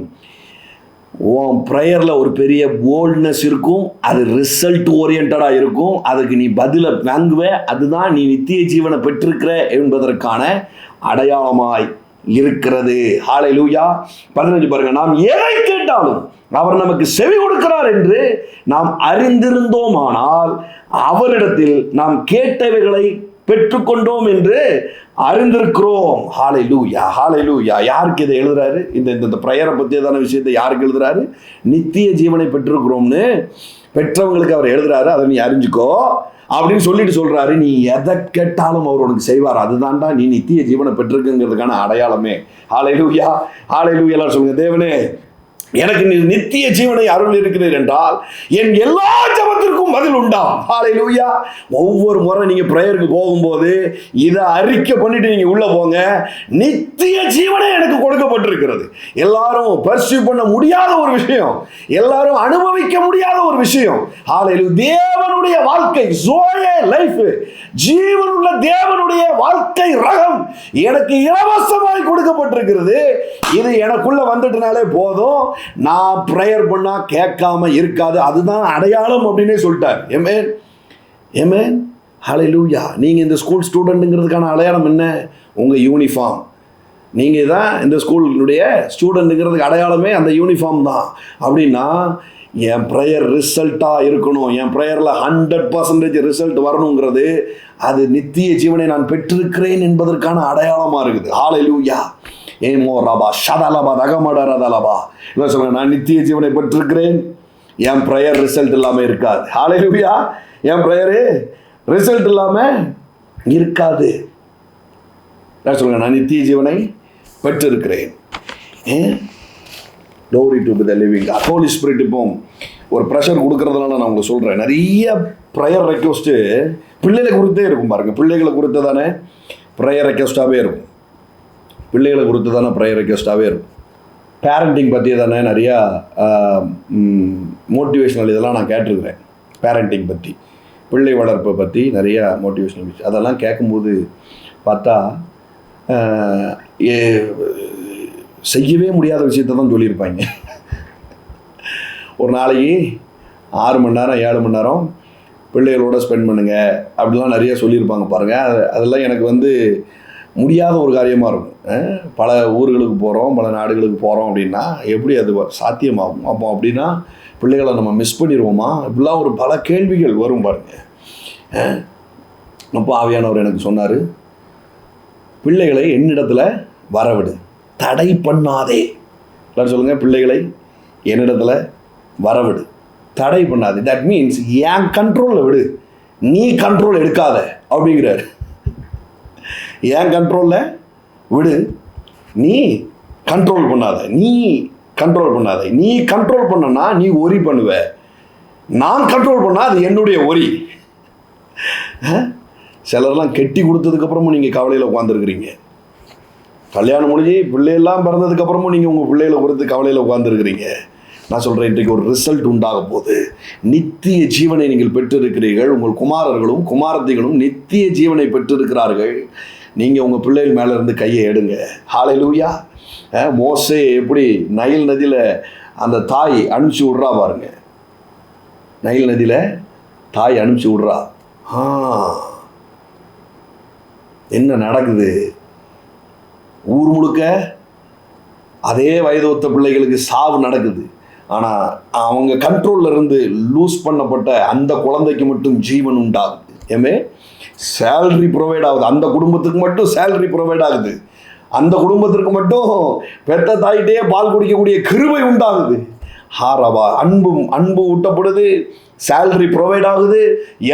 உன் ப்ரேயர்ல ஒரு பெரிய போல்ட்னஸ் இருக்கும், அது ரிசல்ட் ஓரியன்டா இருக்கும், அதுக்கு நீ பதில வாங்குவ. அதுதான் நீ நித்திய ஜீவனை பெற்றிருக்கிற என்பதற்கான அடையாளமாய் இருக்கிறது. ஹல்லேலூயா. 15 பாருங்க, நாம் எதை கேட்டாலும் அவர் நமக்கு செவி கொடுக்கிறார் என்று நாம் அறிந்திருந்தோமானால் அவரிடத்தில் நாம் கேட்டவைகளை பெற்றுக்கொண்டோம் என்று அறிந்திருக்கிறோம். ஹல்லேலூயா, ஹல்லேலூயா. யாருக்கு இதை எழுதுறாரு? இந்த பிரயரை பற்றியதான விஷயத்தை யாருக்கு எழுதுறாரு? நித்திய ஜீவனை பெற்றிருக்கிறோம்னு பெற்றவங்களுக்கு அவர் எழுதுறாரு. அதை நீ அறிஞ்சுக்கோ அப்படின்னு சொல்லிட்டு சொல்றாரு. நீ எதை கேட்டாலும் அவர் உனக்கு செய்வார். அதுதான்டா நீ நித்திய ஜீவனை பெற்றிருக்குங்கிறதுக்கான அடையாளமே. ஹல்லேலூயா, ஹல்லேலூயா. எல்லாரும் சொல்லுங்க, தேவனே எனக்கு நித்திய ஜீவனை அருள் இருக்கிறீர் என்றால் என் எல்லா ஜெபத்திற்கும் பதில் உண்டாம். ஹல்லேலூயா. ஒவ்வொரு முறை நீங்க பிரேயருக்கு போகும்போது இதை அறிக்கை பண்ணிட்டு நீங்க உள்ள போங்க. நித்திய ஜீவனை எனக்கு கொடுக்கப்பட்டிருக்கிறது. எல்லாரும் பர்சீவ் பண்ண முடியாத ஒரு விஷயம், எல்லாரும் அனுபவிக்க முடியாத ஒரு விஷயம். ஹல்லேலூயா. தேவனுடைய வாழ்க்கை, ஜோயே லைஃப், ஜீவனுள்ள தேவனுடைய வாழ்க்கை ரகம் எனக்கு இலவசமாய் கொடுக்கப்பட்டிருக்கிறது. இது எனக்குள்ள வந்துட்டனாலே போதும், நான் பிரேயர் பண்ணா கேட்காம இருக்காது. அதுதான் அடையாளம் அப்படின்னே சொல்லிட்டார். ஆமென், ஆமென், ஹல்லேலூயா. நீங்க இந்த ஸ்கூல் ஸ்டூடெண்ட்ங்கிறதுக்கான அடையாளம் என்ன? உங்க யூனிஃபார்ம். நீங்க தான் இந்த ஸ்கூலுடைய ஸ்டூடெண்ட்ங்கிறதுக்கு அடையாளமே அந்த யூனிஃபார்ம் தான். அப்படின்னா என் ப்ரேயர் ரிசல்ட்டாக இருக்கணும், என் ப்ரேயரில் 100% ரிசல்ட் வரணுங்கிறது அது நித்திய ஜீவனை நான் பெற்றிருக்கிறேன் என்பதற்கான அடையாளமாக இருக்குது. ஹல்லேலூயா. ஏமோ ரபா ஷதலபா தகமடரதலபா. இல்லை சொல்லுங்க, நான் நித்திய ஜீவனை பெற்றிருக்கிறேன், என் ப்ரேயர் ரிசல்ட் இல்லாமல் இருக்காது. ஹல்லேலூயா. என் ப்ரேயரு ரிசல்ட் இல்லாமல் இருக்காது. சொல்லுங்க, நான் நித்திய ஜீவனை பெற்றிருக்கிறேன். Glory to the living God. Holy Spirit. இப்போ ஒரு ப்ரெஷர் கொடுக்கறதுனால நான் உங்களுக்கு சொல்கிறேன், நிறைய ப்ரேயர் ரெக்வஸ்ட்டு பிள்ளைகளை குறித்தே இருக்கும் பாருங்கள். பிள்ளைகளை குறித்து தானே ப்ரேயர் ரெக்வஸ்ட்டாகவே இருக்கும். பிள்ளைகளை குறித்து தானே ப்ரேயர் ரெக்வஸ்ட்டாகவே இருக்கும். பேரண்டிங் பற்றி தானே நிறையா மோட்டிவேஷ்னல் இதெல்லாம் நான் கேட்டிருக்கிறேன். பேரண்டிங் பற்றி, பிள்ளை வளர்ப்பை பற்றி நிறையா மோட்டிவேஷ்னல் விஷயம். அதெல்லாம் கேட்கும்போது பார்த்தா செய்யவே முடியாத விஷயத்தை தான் சொல்லியிருப்பாங்க. ஒரு நாளைக்கு 6 மணி நேரம் 7 மணி நேரம் பிள்ளைகளோட ஸ்பெண்ட் பண்ணுங்க அப்படிலாம் நிறைய சொல்லியிருப்பாங்க பாருங்கள். அதெல்லாம் எனக்கு முடியாத ஒரு காரியமாக இருக்கும். பல ஊர்களுக்கு போகிறோம், பல நாடுகளுக்கு போகிறோம் அப்படின்னா எப்படி அது சாத்தியமாகும்? அப்போ அப்படின்னா பிள்ளைகளை நம்ம மிஸ் பண்ணிடுவோமா? இப்படிலாம் ஒரு பல கேள்விகள் வரும் பாருங்கள். அப்போ ஆவியானவர் எனக்கு சொன்னார், பிள்ளைகளை என்னிடத்துல வரவிடு, தடை பண்ணாதே. எல்லாரும் சொல்லுங்கள், பிள்ளைகளை என்னிடத்துல வரவிடு, தடை பண்ணாதே. தட் மீன்ஸ் என் கண்ட்ரோலில் விடு, நீ கண்ட்ரோல் எடுக்காத அப்படிங்கிறாரு. என் கண்ட்ரோலில் விடு, நீ கண்ட்ரோல் பண்ணாத, நீ கண்ட்ரோல் பண்ணாத. நீ கண்ட்ரோல் பண்ணனா நீ ஒரி பண்ணுவ, நான் கண்ட்ரோல் பண்ணால் அது என்னுடைய ஒரி. சிலர்லாம் கெட்டி கொடுத்ததுக்கப்புறமும் நீங்கள் கவலையில் உட்காந்துருக்குறீங்க. கல்யாணம் முடிஞ்சு பிள்ளையெல்லாம் பிறந்ததுக்கப்புறமும் நீங்கள் உங்கள் பிள்ளைகளை குறித்து கவலையில் உட்காந்துருக்கிறீங்க. நான் சொல்கிறேன், இன்றைக்கு ஒரு ரிசல்ட் உண்டாக போகுது. நித்திய ஜீவனை நீங்கள் பெற்றிருக்கிறீர்கள். உங்கள் குமாரர்களும் குமாரத்திகளும் நித்திய ஜீவனை பெற்றிருக்கிறார்கள். நீங்கள் உங்கள் பிள்ளைகள் மேலே இருந்து கையை எடுங்க. ஹல்லேலூயா. மோசே எப்படி நைல் நதியில் அந்த தாய் அனுப்பிச்சி விட்றா பாருங்க. நைல் நதியில் தாய் அனுப்பிச்சி விட்றா. என்ன நடக்குது? ஊர் முழுக்க அதே வயது ஒத்த பிள்ளைகளுக்கு சாவு நடக்குது. ஆனால் அவங்க கண்ட்ரோலில் இருந்து லூஸ் பண்ணப்பட்ட அந்த குழந்தைக்கு மட்டும் ஜீவன் உண்டாகுது. ஏமே சேலரி ப்ரொவைட் ஆகுது, அந்த குடும்பத்துக்கு மட்டும் சேலரி ப்ரொவைட் ஆகுது, அந்த குடும்பத்திற்கு மட்டும் பெத்த தாயிட்டே பால் குடிக்கக்கூடிய கிருபை உண்டாகுது. ஹாரவா அன்பு ஊட்டப்படுது, சேலரி ப்ரொவைட் ஆகுது,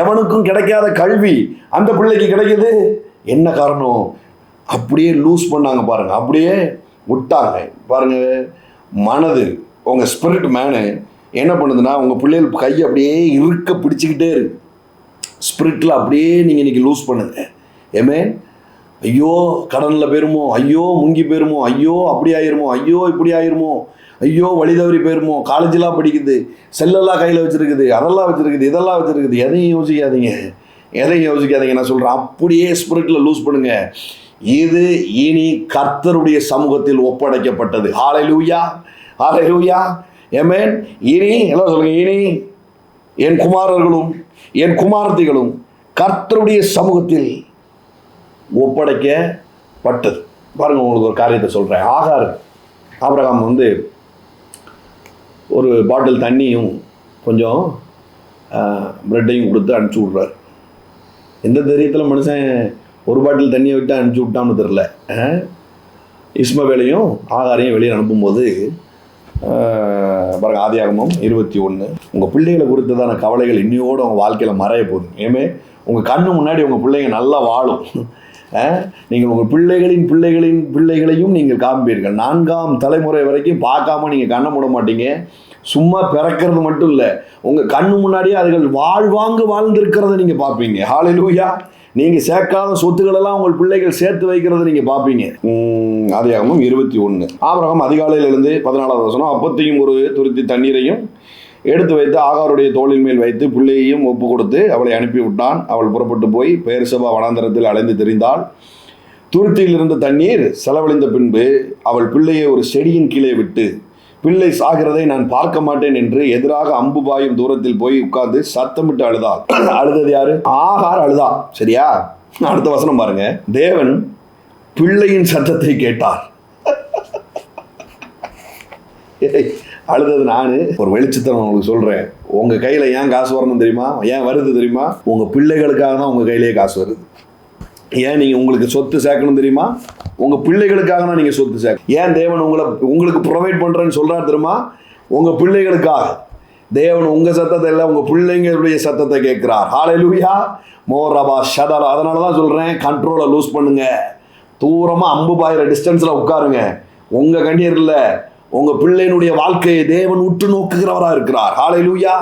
எவனுக்கும் கிடைக்காத கல்வி அந்த பிள்ளைக்கு கிடைக்குது. என்ன காரணம்? அப்படியே லூஸ் பண்ணாங்க பாருங்க, அப்படியே விட்டாங்க பாருங்க. மனது உங்கள் ஸ்பிரிட் மேனு என்ன பண்ணுதுன்னா, உங்கள் பிள்ளைகள் கையை அப்படியே இருக்க பிடிச்சிக்கிட்டே இருக்கு. ஸ்பிரிட்டில் அப்படியே நீங்கள் இன்றைக்கி லூஸ் பண்ணுங்க. ஏமே ஐயோ கடனில் போயிருமோ, ஐயோ முங்கி போயிருமோ, ஐயோ அப்படி ஆயிருமோ, ஐயோ இப்படி ஆயிருமோ, ஐயோ வழி தவறி போயிருமோ, காலேஜெலாம் படிக்குது, செல்லெல்லாம் கையில் வச்சுருக்குது, அதெல்லாம் வச்சுருக்குது, இதெல்லாம் வச்சுருக்குது. எதையும் யோசிக்காதீங்க, எதையும் யோசிக்காதீங்க. நான் சொல்கிறேன், அப்படியே ஸ்பிரிட்டில் லூஸ் பண்ணுங்க. இது இனி கர்த்தருடைய சமூகத்தில் ஒப்படைக்கப்பட்டது. ஹல்லேலூயா, ஹல்லேலூயா, ஆமென். இனி எல்லாம் சொல்லுங்க, இனி என் குமாரர்களும் என் குமாரத்திகளும் கர்த்தருடைய சமூகத்தில் ஒப்படைக்கப்பட்டது. பாருங்க, உங்களுக்கு ஒரு காரியத்தை சொல்கிறேன். ஆபிரகாம் ஒரு பாட்டில் தண்ணியும் கொஞ்சம் பிரெட்டையும் கொடுத்து அனுப்பிச்சி விட்றாரு. எந்த தைரியத்தில் மனுஷன் ஒரு பாட்டில் தண்ணியை விட்டு அனுப்பிச்சி விட்டான்னு தெரில. இஸ்மவேலையும் ஆகாரையும் வெளியே அனுப்பும்போது பாருங்க, ஆதியாகமம் 21, உங்கள் பிள்ளைகளை குறித்ததான கவலைகள் இன்னையோடு உங்கள் வாழ்க்கையில் மறைய போகுது. ஏமே உங்கள் கண்ணு முன்னாடி உங்கள் பிள்ளைங்க நல்லா வாழும். நீங்கள் உங்கள் பிள்ளைகளையும் நீங்கள் காண்பீர்கள். 4ஆம் தலைமுறை வரைக்கும் பார்க்காம நீங்கள் கண்ணை மூட மாட்டீங்க. சும்மா பிறக்கிறது மட்டும் இல்லை, உங்கள் கண்ணு முன்னாடியே அதுகள் வாழ்ந்திருக்கிறத நீங்கள் பார்ப்பீங்க. ஹல்லேலூயா. நீங்கள் சேர்க்காத சொத்துக்களெல்லாம் உங்கள் பிள்ளைகள் சேர்த்து வைக்கிறத நீங்கள் பார்ப்பீங்க. ஆதியாகமம் 21. ஆபிரகாம் அதிகாலையில் எழுந்து 14வது வசனம், அப்பத்தையும் ஒரு துருத்தி தண்ணீரையும் எடுத்து வைத்து ஆகாருடைய தோளின் மேல் வைத்து பிள்ளையையும் ஒப்பு கொடுத்து அவளை அனுப்பி விட்டான். அவள் புறப்பட்டு போய் பெயர்செபா வனாந்தரத்தில் அலைந்து திரிந்தாள். துருத்தியில் இருந்த தண்ணீர் செலவழிந்த பின்பு அவள் பிள்ளையை ஒரு செடியின் கீழே விட்டு, பிள்ளை சாகிறதை நான் பார்க்க மாட்டேன் என்று எதிராக அம்பு பாயும் தூரத்தில் போய் உட்கார்ந்து சத்தமிட்டு அழுதாள். அழுதது யாரு? ஆகார் அழுதா. சரியா? அடுத்த வசனம் பாருங்க. தேவன் பிள்ளையின் சத்தத்தை கேட்டார். அழுதது நானு. ஒரு வெளிச்சத்தை உங்களுக்கு சொல்றேன். உங்க கையில ஏன் காசு வரணும் தெரியுமா? ஏன் வருது தெரியுமா? உங்க பிள்ளைகளுக்காக தான் உங்க கையிலேயே காசு வருது. ஏன் நீங்க உங்களுக்கு சொத்து சேர்க்கணும் தெரியுமா? உங்க பிள்ளைகளுக்காக தான் நீங்க சொத்து சேர்க்கணும். ஏன் தேவன் உங்களுக்கு ப்ரொவைட் பண்றேன்னு சொல்றாரு தெரியுமா? உங்க பிள்ளைகளுக்காக. தேவன் உங்க சத்தத்தை இல்லை, உங்க பிள்ளைங்களுடைய சத்தத்தை கேட்கிறார். ஹல்லேலூயா. மோரபா ஷதலா. அதனால தான் சொல்றேன், கண்ட்ரோலை லூஸ் பண்ணுங்க. தூரமா அம்பு பாயிற டிஸ்டன்ஸ்ல உட்காருங்க. உங்க கண்ணீர் இல்லை, உங்க பிள்ளையினுடைய வாழ்க்கையை தேவன் உற்று நோக்குகிறவரா இருக்கிறார். ஹல்லேலூயா.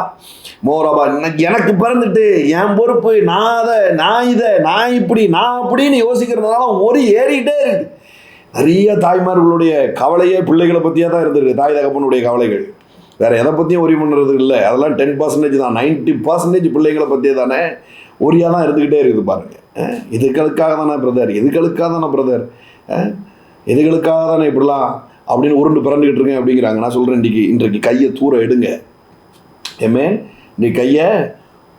மோரபா. எனக்கு பிறந்துட்டு என் பொறுப்பு, நான் அப்படின்னு யோசிக்கிறதுனால ஒரு ஏறிட்டே இருக்கு. நிறைய தாய்மார்களுடைய கவலையே பிள்ளைகளை பற்றியே தான் இருந்திருக்கு. தாய் தகப்பனுடைய கவலைகள் வேற எதை பற்றியும் ஒரி பண்ணுறது இல்லை. அதெல்லாம் 10% தான். 90% பிள்ளைகளை பற்றியே தானே ஒரியாக தான் இருந்துக்கிட்டே இருக்குது. பாருங்க, இதுகளுக்காக தானே பிரதர், இதுகளுக்காக தானே இப்படிலாம் அப்படின்னு உருண்டு பிறந்துக்கிட்டு இருக்கேன் அப்படிங்கிறாங்க. நான் சொல்கிறேன், இன்றைக்கு கையை தூர எடுங்க. ஏமே, நீ கையை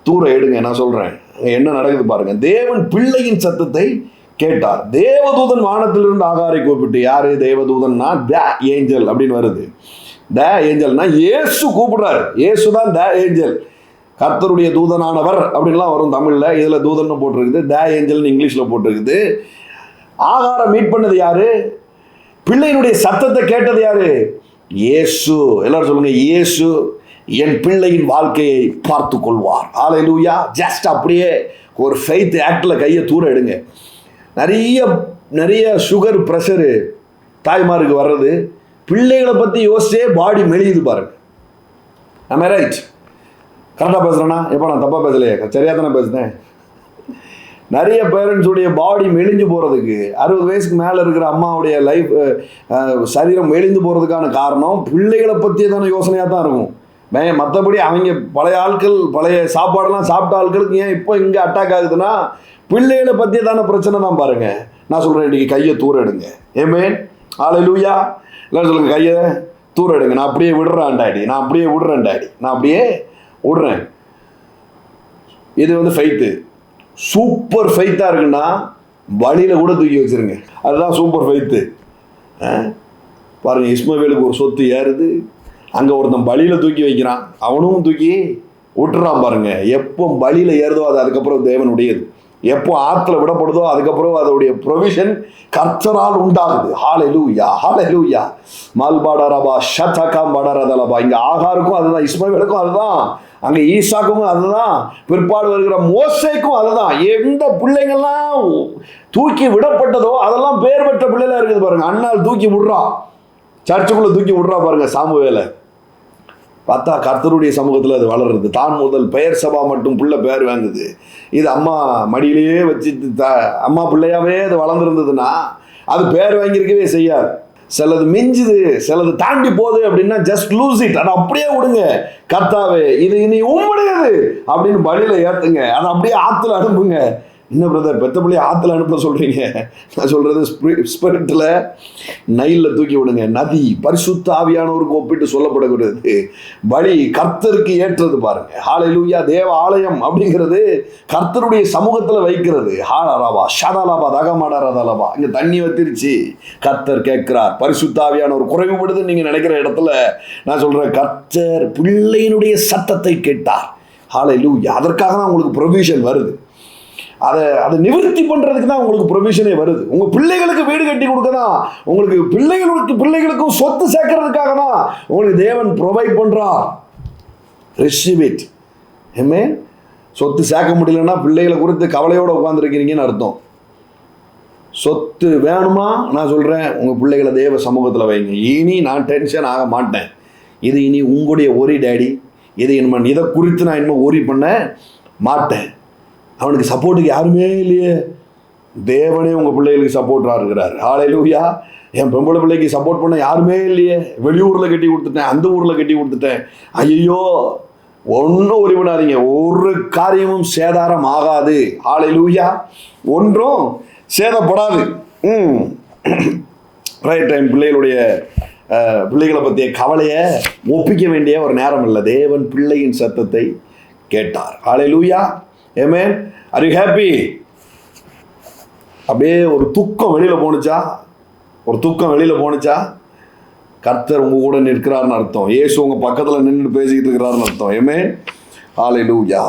தூர எடுங்க. நான் சொல்கிறேன், என்ன நடக்குது பாருங்க. தேவன் பிள்ளையின் சத்தத்தை கேட்டார். தேவதூதன் வானத்திலிருந்து ஆகாரை கூப்பிட்டு, யாரு தேவதூதன்னா? த ஏஞ்சல் அப்படின்னு வருது. த ஏஞ்சல்னா இயேசு கூப்பிடுறாரு. இயேசு தான் த ஏஞ்சல், கர்த்தருடைய தூதனானவர் அப்படின்லாம் வரும் தமிழ்ல. இதுல தூதன் போட்டிருக்குது, த ஏஞ்சல் இங்கிலீஷ்ல போட்டிருக்குது. ஆகாரை மீட் பண்ணது யாரு? பிள்ளையினுடைய சத்தத்தை கேட்டது யாரு? இயேசு. எல்லாரும் சொல்லுங்க, இயேசு என் பிள்ளையின் வாழ்க்கையை பார்த்து கொள்வார். ஹல்லேலூயா. ஜஸ்ட் அப்படியே ஒரு ஃபெய்த் ஆக்ட்ல கையை தூர எடுங்க. நிறைய சுகர் ப்ரெஷரு தாய்மாருக்கு வர்றது பிள்ளைகளை பற்றி யோசிச்சே பாடி மெலியுது பாருங்க. நம்ம ரைட், கரெக்டாக பேசுகிறேன்னா? எப்போ நான் தப்பாக பேசலையே, சரியாக தானே பேசுகிறேன். நிறைய பேரண்ட்ஸுடைய பாடி மெலிஞ்சு போகிறதுக்கு, 60 வயசுக்கு மேலே இருக்கிற அம்மாவுடைய லைஃப் சரீரம் மெலிந்து போகிறதுக்கான காரணம் பிள்ளைகளை பற்றியே தானே யோசனையாக தான் இருக்கும். மற்றபடி அவங்க பழைய ஆட்கள், பழைய சாப்பாடெல்லாம் சாப்பிட்ட ஆட்களுக்கு ஏன் இப்போ இங்கே அட்டாக் ஆகுதுன்னா பிள்ளைகளை பற்றியே தானே பிரச்சனை தான் பாருங்க. நான் சொல்கிறேன், இன்றைக்கி கையை தூர எடுங்க. ஏமேன். ஹல்லேலூயா. எல்லாம் சொல்லுங்க, கையை தூர எடுங்க. நான் அப்படியே விடுறேன் டாடி, நான் அப்படியே விடுறேன். இது ஃபெய்த்து. சூப்பர் ஃபெய்த்தாக இருக்குன்னா வழியில் கூட தூக்கி வச்சிருங்க. அதுதான் சூப்பர் ஃபெய்த்து. பாருங்கள், இஸ்மவேலுக்கு ஒரு சொத்து ஏறுது, அங்கே ஒருத்தன் பலியில் தூக்கி வைக்கிறான், அவனும் தூக்கி விட்டுறான். பாருங்க, எப்போ பலியில் ஏறுதோ அது அதுக்கப்புறம் தேவனுடையது. எப்போ ஆற்றுல விடப்படுதோ அதுக்கப்புறம் அதோடைய ப்ரொவிஷன் கர்த்தரால் உண்டாகுது. ஹல்லேலூயா, ஹல்லேலூயா. மல்பாடரபா ஷதகம் படரதலபா. இங்கே ஆகாருக்கும் அதுதான், இஸ்மவேலுக்கும் அதுதான், அங்கே ஈசாக்கும் அதுதான், பிற்பாடு வருகிற மோசேக்கும் அதுதான். எந்த பிள்ளைங்கள்லாம் தூக்கி விடப்பட்டதோ அதெல்லாம் பேர் பெற்ற பிள்ளைலாம் இருக்குது பாருங்க. அண்ணால் தூக்கி விடுறா, சர்ச்சுக்குள்ளே தூக்கி விடுறா பாருங்க. சாமுவேலை பார்த்தா கர்த்தருடைய சமூகத்தில் அது வளருது. தான் முதல் பெயர்செபா மட்டும் பிள்ளை பேர் வாங்குது. இது அம்மா மடியிலேயே வச்சுட்டு அம்மா பிள்ளையாவே அது வளர்ந்துருந்ததுன்னா அது பேர் வாங்கியிருக்கவே செய்யாது. சிலது மிஞ்சுது, சிலது தாண்டி போகுது அப்படின்னா ஜஸ்ட் லூஸ் இட். அதை அப்படியே விடுங்க. கர்த்தாவே இது இனி உம்முடையது அப்படின்னு பலியில் ஏற்றுங்க. அதை அப்படியே ஆற்றுல அனுப்புங்க. என்ன பிரதர், பெத்த பிள்ளைய ஆற்றுல அனுப்ப சொல்கிறீங்க? நான் சொல்கிறது ஸ்பிரிட்டில் நைலில் தூக்கி விடுங்க. நதி பரிசுத்த ஆவியானவருக்கு ஒப்பிட்டு சொல்லப்படக்கூடாது. பலி கர்த்தருக்கு ஏற்றது பாருங்க. ஹல்லேலூயா. தேவ ஆலயம் அப்படிங்கிறது கர்த்தருடைய சமூகத்தில் வைக்கிறது. ஹாலராபா ஷதலாபா தகமாடரதலபா. இங்கே தண்ணி வத்திருச்சு, கர்த்தர் கேட்கிறார். பரிசுத்த ஆவியானவர் குறைவுபடுதுன்னு நீங்கள் நினைக்கிற இடத்துல நான் சொல்கிறேன், கர்த்தர் பிள்ளையினுடைய சத்தத்தை கேட்டார். ஹல்லேலூயா. அதற்காக தான் உங்களுக்கு ப்ரொவிஷன் வருது. அதை நிவர்த்தி பண்ணுறதுக்கு தான் உங்களுக்கு ப்ரொவிஷனே வருது. உங்கள் பிள்ளைகளுக்கு வீடு கட்டி கொடுக்க தான், உங்களுக்கு பிள்ளைகளுக்கும் சொத்து சேர்க்கறதுக்காக தான் உங்களுக்கு தேவன் ப்ரொவைட் பண்ணுறார். Receive it. ஆமென். சொத்து சேர்க்க முடியலன்னா பிள்ளைகளை குறித்து கவலையோடு உட்காந்துருக்கிறீங்கன்னு அர்த்தம். சொத்து வேணுமா? நான் சொல்கிறேன், உங்கள் பிள்ளைகளை தேவ சமூகத்தில் வைங்க. இனி நான் டென்ஷன் ஆக மாட்டேன். இது இனி உங்களுடைய ஒரி டேடி. இதை குறித்து நான் இன்னும் ஒரி பண்ண மாட்டேன். அவனுக்கு சப்போர்ட்டுக்கு யாருமே இல்லையே. தேவனே உங்கள் பிள்ளைகளுக்கு சப்போர்ட்டாக இருக்கிறார். ஹல்லேலூயா. என் பொம்பளை பிள்ளைக்கு சப்போர்ட் பண்ண யாருமே இல்லையே. வெளியூரில் கட்டி கொடுத்துட்டேன், அந்த ஊரில் கட்டி கொடுத்துட்டேன். ஐயோ, ஒன்றும் ஒரி பண்ணாதீங்க. ஒரு காரியமும் சேதாரம் ஆகாது. ஹல்லேலூயா. ஒன்றும் சேதப்படாது. Right time. பிள்ளைகளை பற்றிய கவலையை ஒப்பிக்க வேண்டிய ஒரு நேரம் இல்லை. தேவன் பிள்ளையின் சத்தத்தை கேட்டார். Hallelujah. Amen. Are you happy? அப்படியே ஒரு துக்கம் வெளியில் போணுச்சா, கர்த்தர் உங்க கூட நிற்கிறாருன்னு அர்த்தம். இயேசு உங்க பக்கத்தில் நின்று பேசிக்கிட்டு இருக்கிறாருன்னு அர்த்தம். ஆமென். ஹல்லேலூயா.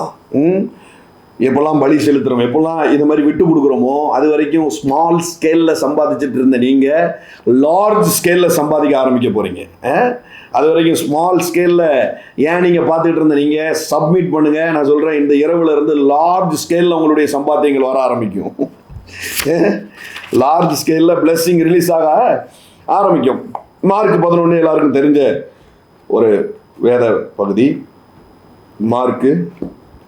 எப்பெல்லாம் பலி செலுத்துகிறோம், எப்பெல்லாம் இது மாதிரி விட்டு கொடுக்குறோமோ, அது வரைக்கும் ஸ்மால் ஸ்கேலில் சம்பாதிச்சுட்டு இருந்த நீங்கள் லார்ஜ் ஸ்கேலில் சம்பாதிக்க ஆரம்பிக்க போகிறீங்க. அது வரைக்கும் ஸ்மால் ஸ்கேலில் ஏன் நீங்கள் பார்த்துக்கிட்டு இருந்த நீங்கள் சப்மிட் பண்ணுங்கள். நான் சொல்கிறேன், இந்த இரவுல இருந்து லார்ஜ் ஸ்கேலில் உங்களுடைய சம்பாத்தியங்கள் வர ஆரம்பிக்கும். லார்ஜ் ஸ்கேலில் பிளெஸ்ஸிங் ரிலீஸ் ஆக ஆரம்பிக்கும். மார்க் 11 எல்லாருக்கும் தெரிஞ்ச ஒரு வேத பகுதி. மார்க்கு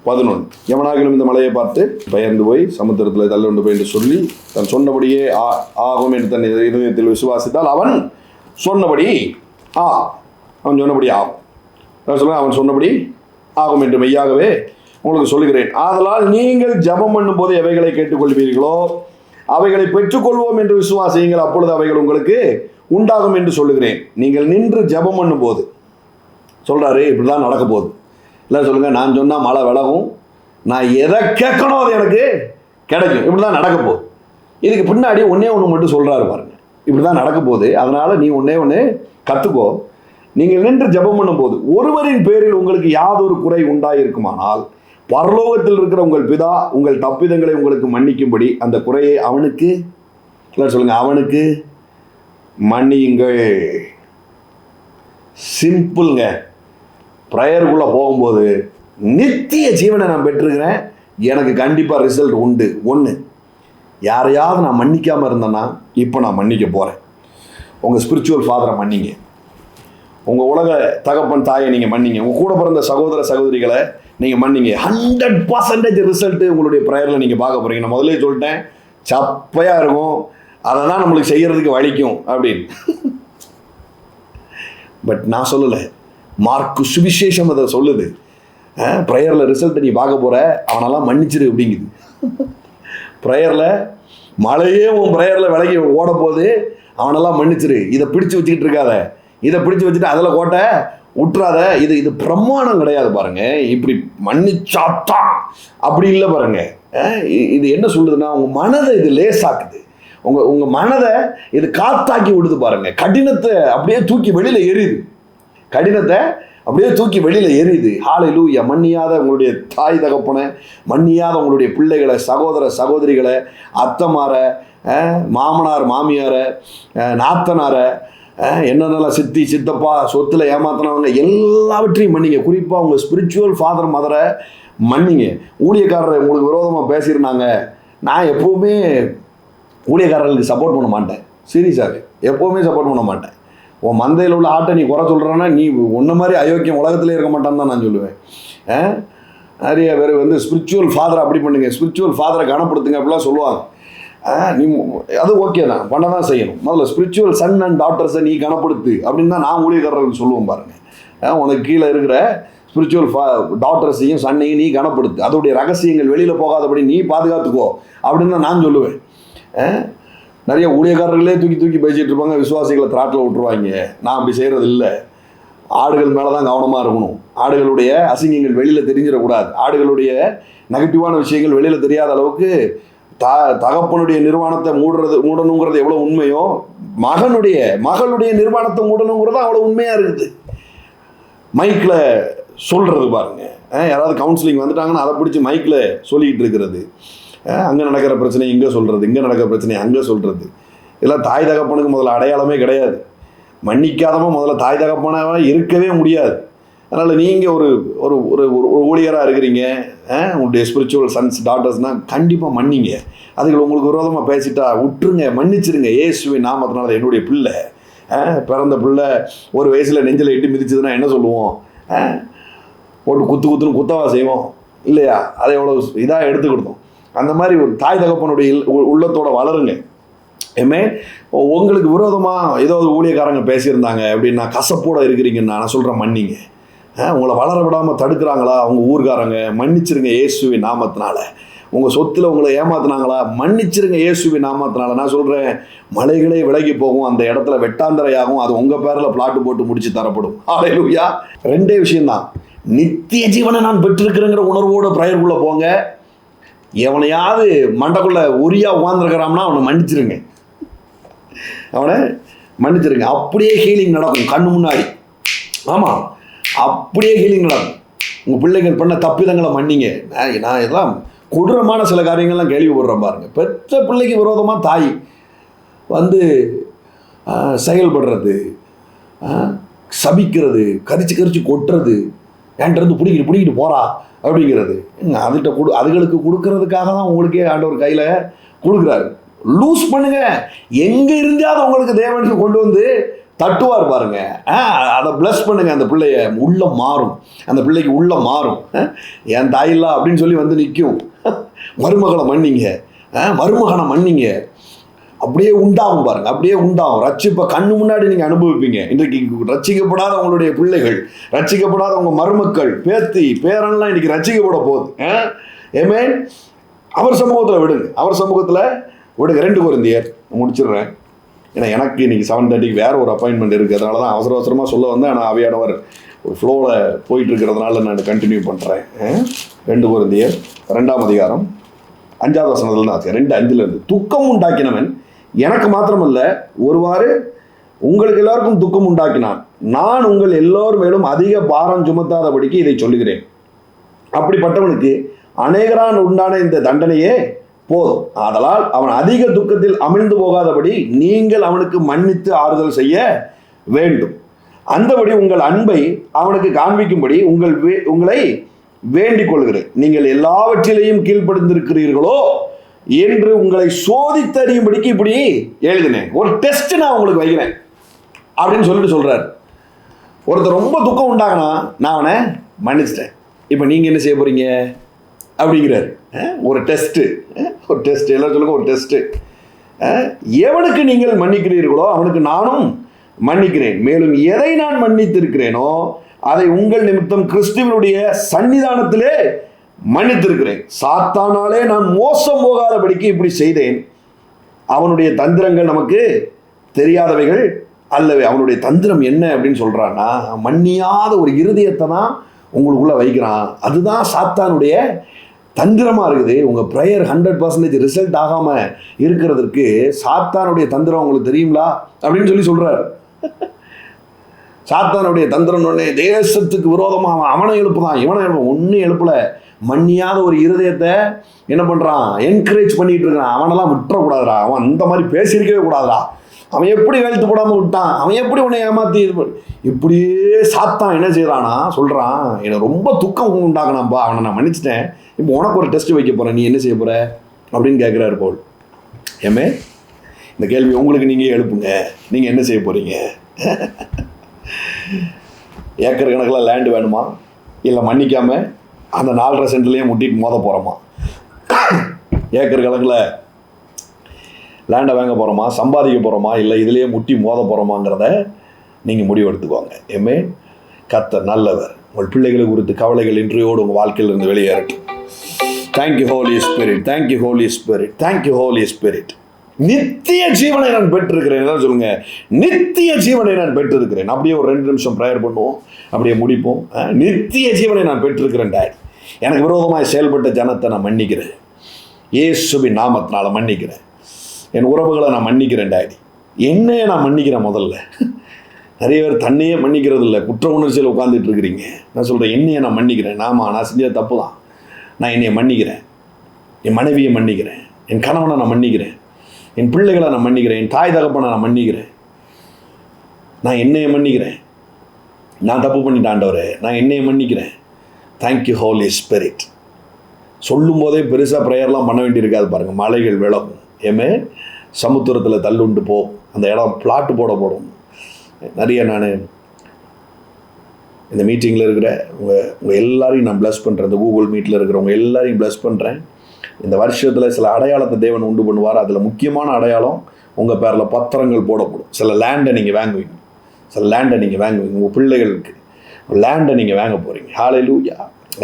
11. எவனாகிலும் இந்த மலையை பார்த்து பயந்து போய் சமுத்திரத்தில் தள்ளுண்டு போய் என்று சொல்லி தன் சொன்னபடியே ஆகும் என்று தன் இதயத்தில் விசுவாசித்தால் அவன் சொன்னபடி ஆகும். அவன் சொன்னபடி ஆகும் என்று மெய்யாகவே உங்களுக்கு சொல்லுகிறேன். ஆதலால் நீங்கள் ஜெபம் பண்ணும் போது எவைகளை கேட்டுக்கொள்வீர்களோ அவைகளை பெற்றுக்கொள்வோம் என்று விசுவாசியுங்கள், அப்பொழுது அவைகள் உங்களுக்கு உண்டாகும் என்று சொல்லுகிறேன். நீங்கள் நின்று ஜெபம் பண்ணும் போது சொல்றாரு, இப்படிதான் நடக்க போகுது. இல்லை சொல்லுங்க, நான் சொன்னால் மழை விலகும், நான் எதை கேட்கணும் அது எனக்கு கிடைக்கும். இப்படி தான் நடக்க போகுது. இதுக்கு பின்னாடி ஒன்றே ஒன்று மட்டும் சொல்கிறாரு பாருங்க, இப்படி தான் நடக்க போகுது. அதனால் நீ ஒன்று கற்றுக்கோ. நீங்கள் நின்று ஜெபம் பண்ணும்போது ஒருவரின் பேரில் உங்களுக்கு யாதொரு குறை உண்டாயிருக்குமானால் பரலோகத்தில் இருக்கிற உங்கள் பிதா உங்கள் தப்பிதங்களை உங்களுக்கு மன்னிக்கும்படி அந்த குறையை அவனுக்கு சொல்லுங்க, அவனுக்கு மன்னியுங்கள். சிம்பிள்ங்க. ப்ரேயருக்குள்ளே போகும்போது நித்திய ஜீவனை நான் பெற்றிருக்கிறேன், எனக்கு கண்டிப்பாக ரிசல்ட் உண்டு. ஒன்று, யாரையாவது நான் மன்னிக்காமல் இருந்தேன்னா இப்போ நான் மன்னிக்க போகிறேன். உங்கள் ஸ்பிரிச்சுவல் ஃபாதரை மன்னிங்க, உங்கள் உலக தகப்பன் தாயை நீங்கள் மன்னிங்க, உங்கள் கூட பிறந்த சகோதர சகோதரிகளை நீங்கள் மன்னிங்க. 100% ரிசல்ட்டு உங்களுடைய ப்ரேயரில் நீங்கள் பார்க்க போகிறீங்க. நான் முதலே சொல்லிட்டேன், சப்பையாக இருக்கும், அதை தான் நம்மளுக்கு செய்கிறதுக்கு வலிக்கும் அப்படின்னு. பட் நான் சொல்லலை, மார்க்கு சுவிசேஷம் அதை சொல்லுது. ப்ரேயரில் ரிசல்ட்டை நீ பார்க்க போகிற, அவனெல்லாம் மன்னிச்சிரு அப்படிங்குது. ப்ரேயரில் மழையே உன் ப்ரேயரில் விலகி ஓட போது அவனெல்லாம் மன்னிச்சிரு. இதை பிடிச்சி வச்சுக்கிட்டு இருக்காத, இதை பிடிச்சி வச்சுட்டு அதில் கோட்டை விட்டுறாத. இது பிரமாணம் கிடையாது பாருங்க. இப்படி மன்னிச்சாத்தான் அப்படி இல்லை பாருங்க. இது என்ன சொல்லுதுன்னா, உங்கள் மனதை இது லேசாக்குது. உங்கள் மனதை இது காத்தாக்கி விடுது பாருங்க. கடினத்தை அப்படியே தூக்கி வெளியில் எரியுது. ஹல்லேலூயா. மன்னியாத உங்களுடைய தாய் தகப்பனை, மன்னியாத உங்களுடைய பிள்ளைகளை, சகோதர சகோதரிகளை, அத்தைமாரை, மாமனார் மாமியாரை, நாத்தனாரை, என்னென்னலாம் சித்தி சித்தப்பா சொத்தில் ஏமாத்தினவங்க எல்லாவற்றையும் மன்னிங்க. குறிப்பாக உங்கள் ஸ்பிரிச்சுவல் ஃபாதர் மதரை மன்னிங்க. ஊழியக்காரரை உங்களுக்கு விரோதமாக பேசியிருந்தாங்க, நான் எப்போவுமே ஊழியக்காரர்களுக்கு சப்போர்ட் பண்ண மாட்டேன். சீரியஸாகவே எப்போவுமே சப்போர்ட் பண்ண மாட்டேன். உன் மந்தையில் உள்ள ஆட்டை நீ குறை சொல்கிறன்னா நீ ஒன்று மாதிரி அயோக்கியம் உலகத்திலே இருக்க மாட்டான்னு தான் நான் சொல்லுவேன். நிறைய பேர் ஸ்பிரிச்சுவல் ஃபாதரை அப்படி பண்ணுங்க, ஸ்பிரிச்சுவல் ஃபாதரை கனப்படுத்துங்க அப்படிலாம் சொல்லுவாங்க. நீ அது ஓகே தான், பண்ண தான் செய்யணும். முதல்ல ஸ்பிரிச்சுவல் சன் அண்ட் டாட்டர்ஸை நீ கனப்படுத்து அப்படின்னு தான் நான் ஊழியக்காரர்களுக்கு சொல்லுவோம் பாருங்க. உனக்கு கீழே இருக்கிற ஸ்பிரிச்சுவல் டாட்டர்ஸையும் சன்னையும் நீ கனப்படுத்து, அதோடைய ரகசியங்கள் வெளியில் போகாதபடி நீ பாதுகாத்துக்கோ அப்படின்னு தான் நான் சொல்லுவேன். நிறைய ஊழியக்காரர்களே தூக்கி பேசிகிட்டு இருப்பாங்க, விசுவாசிகளை திராட்டில் விட்டுருவாங்க. நான் அப்படி செய்கிறது இல்லை. ஆடுகள் மேலே தான் கவனமாக இருக்கணும். ஆடுகளுடைய அசிங்கங்கள் வெளியில் தெரிஞ்சிடக்கூடாது. ஆடுகளுடைய நெகட்டிவான விஷயங்கள் வெளியில் தெரியாத அளவுக்கு தகப்பனுடைய நிர்வாணத்தை மூடணுங்கிறது எவ்வளோ உண்மையோ, மகளுடைய நிர்வாணத்தை மூடணுங்கிறது அவ்வளோ உண்மையாக இருக்குது. மைக்கில் சொல்கிறது பாருங்க, யாராவது கவுன்சிலிங் வந்துட்டாங்கன்னா அதை பிடிச்சி மைக்கில் சொல்லிக்கிட்டு இருக்கிறது. அங்கே நடக்கிற பிரச்சனை இங்கே சொல்கிறது, இங்கே நடக்கிற பிரச்சனை அங்கே சொல்கிறது. இதெல்லாம் தாய் தகப்பனுக்கு முதல்ல அடையாளமே கிடையாது. மன்னிக்காதவன் முதல்ல தாய் தகப்பனாக இருக்கவே முடியாது. அதனால் நீங்கள் ஒரு ஒரு ஒரு ஊழியராக இருக்கிறீங்க, உங்களுடைய ஸ்பிரிச்சுவல் சன்ஸ் டாட்டர்ஸ்னால் கண்டிப்பாக மன்னிங்க. அதுக்கு உங்களுக்கு விரோதமாக பேசிட்டா விட்டுருங்க, மன்னிச்சிருங்க. இயேசுவின் நாமத்தினால என்னுடைய பிள்ளை, பிறந்த பிள்ளை ஒரு வயசில் நெஞ்சில் இட்டு மிதிச்சதுன்னா என்ன சொல்லுவோம்? போட்டு குத்துன்னு குத்தவா செய்வோம் இல்லையா? அதை எவ்வளோ இதாக எடுத்துக்கிட்டோம். அந்த மாதிரி ஒரு தாய் தகப்பனுடைய உள்ளத்தோட வளருங்க. ஏமே உங்களுக்கு விரோதமாக ஏதோ ஒரு ஊழியக்காரங்க பேசியிருந்தாங்க அப்படின்னா, கசப்போடு இருக்கிறீங்கன்னா நான் சொல்கிறேன் மன்னிங்க. உங்களை வளர விடாமல் தடுக்கிறாங்களா அவங்க ஊர்காரங்க, மன்னிச்சிருங்க இயேசுவின் நாமத்தினால. உங்கள் சொத்தில் உங்களை ஏமாத்தினாங்களா, மன்னிச்சிருங்க இயேசுவின் நாமத்தினால. நான் சொல்கிறேன், மலைகளே விலகி போகும், அந்த இடத்துல வெட்டாந்தரையாகும், அது உங்கள் பேரில் பிளாட்டு போட்டு முடிச்சு தரப்படும். ஹல்லேலூயா. ரெண்டே விஷயம்தான், நித்திய ஜீவனை நான் பெற்றிருக்கிறேங்கிற உணர்வோடு ப்ரேயருக்குள்ளே போங்க. எவனையாவது மண்டைக்குள்ளே உரியா உட்காந்துருக்கிறான்னா அவனை மன்னிச்சிருங்க, அவனை மன்னிச்சிருங்க. அப்படியே ஹீலிங் நடக்கும் கண்ணு முன்னாடி. ஆமாம், அப்படியே ஹீலிங் நடக்கும். உங்கள் பிள்ளைகள் பண்ண தப்பிதங்களை மன்னிங்க. நான் இதெல்லாம் கொடூரமான சில காரியங்கள்லாம் கேள்விப்படுறேன் பாருங்க. பெற்ற பிள்ளைக்கு விரோதமாக தாய் வந்து செயல்படுறது, சபிக்கிறது, கரிச்சு கொட்டுறது, என்கிட்ட பிடிக்கிட்டு போகிறா அப்படிங்கிறது. அதுகளுக்கு கொடுக்கறதுக்காக தான் உங்களுக்கே ஆண்டவர் கையில் கொடுக்குறாரு. லூஸ் பண்ணுங்க. எங்கே இருந்தாலும் உங்களுக்கு தேவனுக்கு கொண்டு வந்து தட்டுவார் பாருங்க. அதை பிளஸ் பண்ணுங்க. அந்த பிள்ளைய உள்ள மாறும், அந்த பிள்ளைக்கு உள்ள மாறும். என் தாயில்லா அப்படின்னு சொல்லி வந்து நிற்கும். மருமகளை மன்னிங்க, மருமகனை மன்னிங்க. அப்படியே உண்டாகும் பாருங்க, அப்படியே உண்டாகும். ரட்சிப்பை கண்ணு முன்னாடி நீங்கள் அனுபவிப்பீங்க. இன்றைக்கு ரட்சிக்கப்படாத உங்களுடைய பிள்ளைகள், ரட்சிக்கப்படாத உங்கள் மருமக்கள், பேத்தி பேரன்லாம் இன்றைக்கி ரட்சிக்கப்பட போகுது. ஏமே அவர் சமூகத்தில் விடுங்க, அவர் சமூகத்தில் விடுங்க. 2 கொரிந்தியர் முடிச்சிடுறேன். ஏன்னா எனக்கு இன்றைக்கி 7:30 வேறு ஒரு அப்பாயின்மெண்ட் இருக்குது. அதனால தான் அவசரமாக சொல்ல வந்தேன். ஆனால் அவையானவர் ஒரு ஃப்ளோவில் போயிட்டு இருக்கிறதுனால நான் கண்டினியூ பண்ணுறேன். 2 கொரிந்தியர் 2ஆம் அதிகாரம் 5ஆவது வசனத்தில் தான் 2:5 துக்கம் உண்டாக்கினவன் எனக்கு மாத்திரமல்ல, ஒருவாறு உங்களுக்கு எல்லாருக்கும் துக்கம் உண்டாக்கினான். நான் உங்கள் எல்லோரும் மேலும் அதிக பாரம் சுமத்தாதபடிக்கு இதை சொல்லுகிறேன். அப்படிப்பட்டவனுக்கு அநேகரான் உண்டான இந்த தண்டனையே போதும். ஆதலால் அவன் அதிக துக்கத்தில் அமிழ்ந்து போகாதபடி நீங்கள் அவனுக்கு மன்னித்து ஆறுதல் செய்ய வேண்டும். அந்தபடி உங்கள் அன்பை அவனுக்கு காண்பிக்கும்படி உங்களை வேண்டிக் கொள்கிறேன். நீங்கள் எல்லாவற்றிலையும் கீழ்ப்படுத்திருக்கிறீர்களோ என்று உங்களை சோதித்தறியும்படிக்கு இப்படி எழுதினேன். ஒரு டெஸ்ட் நான் உங்களுக்கு வைக்கிறேன் அப்படின்னு சொல்றாரு. ஒருத்தர் ரொம்ப துக்கம் உண்டாகனா நான் அவனை மன்னிச்சிட்டேன், இப்போ நீங்கள் என்ன செய்ய போறீங்க அப்படிங்கிறாரு. ஒரு டெஸ்ட்டு, ஒரு டெஸ்ட், எல்லாம் சொல்லுங்க, ஒரு டெஸ்ட்டு. எவனுக்கு நீங்கள் மன்னிக்கிறீர்களோ அவனுக்கு நானும் மன்னிக்கிறேன். மேலும் எதை நான் மன்னித்திருக்கிறேனோ அதை உங்கள் நிமித்தம் கிறிஸ்துவனுடைய சன்னிதானத்திலே மன்னித்திருக்கிறேன். சாத்தானாலே நான் மோசம் போகாதபடிக்கு இப்படி செய்தேன். அவனுடைய தந்திரங்கள் நமக்கு தெரியாதவைகள் அல்லவே. அவனுடைய தந்திரம் என்ன அப்படின்னு சொல்றான்னா, மன்னியாத ஒரு இருதயத்தை தான் உங்களுக்குள்ள வைக்கிறான். அதுதான் சாத்தானுடைய தந்திரமா இருக்குது. உங்க ப்ரேயர் 100% ரிசல்ட் ஆகாம இருக்கிறதுக்கு சாத்தானுடைய தந்திரம் உங்களுக்கு தெரியுங்களா அப்படின்னு சொல்றாரு. சாத்தானுடைய தந்திரம் தேசத்துக்கு விரோதமாக அவனை எழுப்புதான், இவனை எழுப்பும். ஒன்றும் எழுப்பல. மன்னியாத ஒரு இருதயத்தை என்ன பண்றான், என்கரேஜ் பண்ணிட்டு இருக்கிறான். அவனெல்லாம் விட்டுறக்கூடாதுடா, அவன் அந்த மாதிரி பேசியிருக்கவே கூடாதுடா, அவன் எப்படி கழுத்து போடாமல் விட்டான், அவன் எப்படி உன்னை ஏமாத்தி இப்படியே சாத்தான் என்ன செய்யறானா சொல்றான், எனக்கு ரொம்ப துக்கம் உண்டாகணாம்பா, அவனை நான் மன்னிச்சிட்டேன், இப்போ உனக்கு ஒரு டெஸ்ட் வைக்க போறேன், நீ என்ன செய்ய போற அப்படின்னு கேட்கிறாரு பவுல். ஏமே இந்த கேள்வி உங்களுக்கு நீங்க எழுப்புங்க, நீங்க என்ன செய்ய போறீங்க? ஏக்கர் கணக்கில் லேண்டு வேணுமா, இல்லை மன்னிக்காம அந்த 4.5 சென்ட்லேயே முட்டிட்டு மோத போகிறோமா? ஏக்கர் கணக்கில் லேண்டை வாங்க போகிறோமா, சம்பாதிக்க போகிறோமா, இல்லை இதுலேயே முட்டி மோத போகிறோமாங்கிறத நீங்கள் முடிவெடுத்துக்கோங்க. ஏமே கர்த்தர் நல்லவர். உங்கள் பிள்ளைகளை குறித்து கவலைகள் இன்றையோடு உங்கள் வாழ்க்கையிலிருந்து வெளியேறட்டும். Thank you holy spirit, thank you holy spirit, thank you holy spirit. நித்திய ஜீவனை நான் பெற்றிருக்கிறேன். என்ன சொல்லுங்க, நித்திய ஜீவனை நான் பெற்றிருக்கிறேன். அப்படியே ஒரு 2 நிமிஷம் ப்ரேயர் பண்ணுவோம், அப்படியே முடிப்போம். நித்திய ஜீவனை நான் பெற்றிருக்கிறேன் டாடி. எனக்கு விரோதமாக செயல்பட்ட ஜனத்தை நான் மன்னிக்கிறேன், இயேசுவின் நாமத்தினால மன்னிக்கிறேன். என் உறவுகளை நான் மன்னிக்கிறேன் டாடி. என்னையே நான் மன்னிக்கிறேன். முதல்ல நிறைய பேர் தன்னையே மன்னிக்கிறது இல்லை, குற்ற உணர்ச்சியில் உட்காந்துட்டு இருக்கிறீங்க. நான் சொல்கிறேன், என்னையை நான் மன்னிக்கிறேன். நான் செஞ்ச தப்பு தான், நான் என்னையை மன்னிக்கிறேன். என் மனைவியை மன்னிக்கிறேன், என் கணவனை நான் மன்னிக்கிறேன், என் பிள்ளைகளை நான் மன்னிக்கிறேன், என் தாய் தகப்பனை நான் மன்னிக்கிறேன், நான் என்னையை மன்னிக்கிறேன், நான் தப்பு பண்ணிட்டேன் ஆண்டவரே, நான் என்னையை மன்னிக்கிறேன். Thank you holy spirit. சொல்லும் போதே பெருசாக ப்ரேயர்லாம் பண்ண வேண்டியிருக்காது பாருங்கள். மலைகள் விலகும், ஏமே சமுத்திரத்தில் தள்ளுண்டு போ, அந்த இடம் பிளாட்டு போடும். நிறைய நான் இந்த மீட்டிங்கில் இருக்கிற உங்கள் எல்லாரையும் நான் ப்ளஸ் பண்ணுறேன். இந்த கூகுள் மீட்டில் இருக்கிறவங்க எல்லாரையும் ப்ளஸ் பண்ணுறேன். இந்த வருஷத்தில் சில அடையாளத்தை தேவன் உண்டு பண்ணுவார். அதில் முக்கியமான அடையாளம் உங்கள் பேரில் பத்திரங்கள் போடப்படும். சில லேண்டை நீங்கள் வாங்குவீங்க, உங்கள் பிள்ளைகளுக்கு லேண்டை நீங்கள் வாங்க போகிறீங்க. Hallelujah.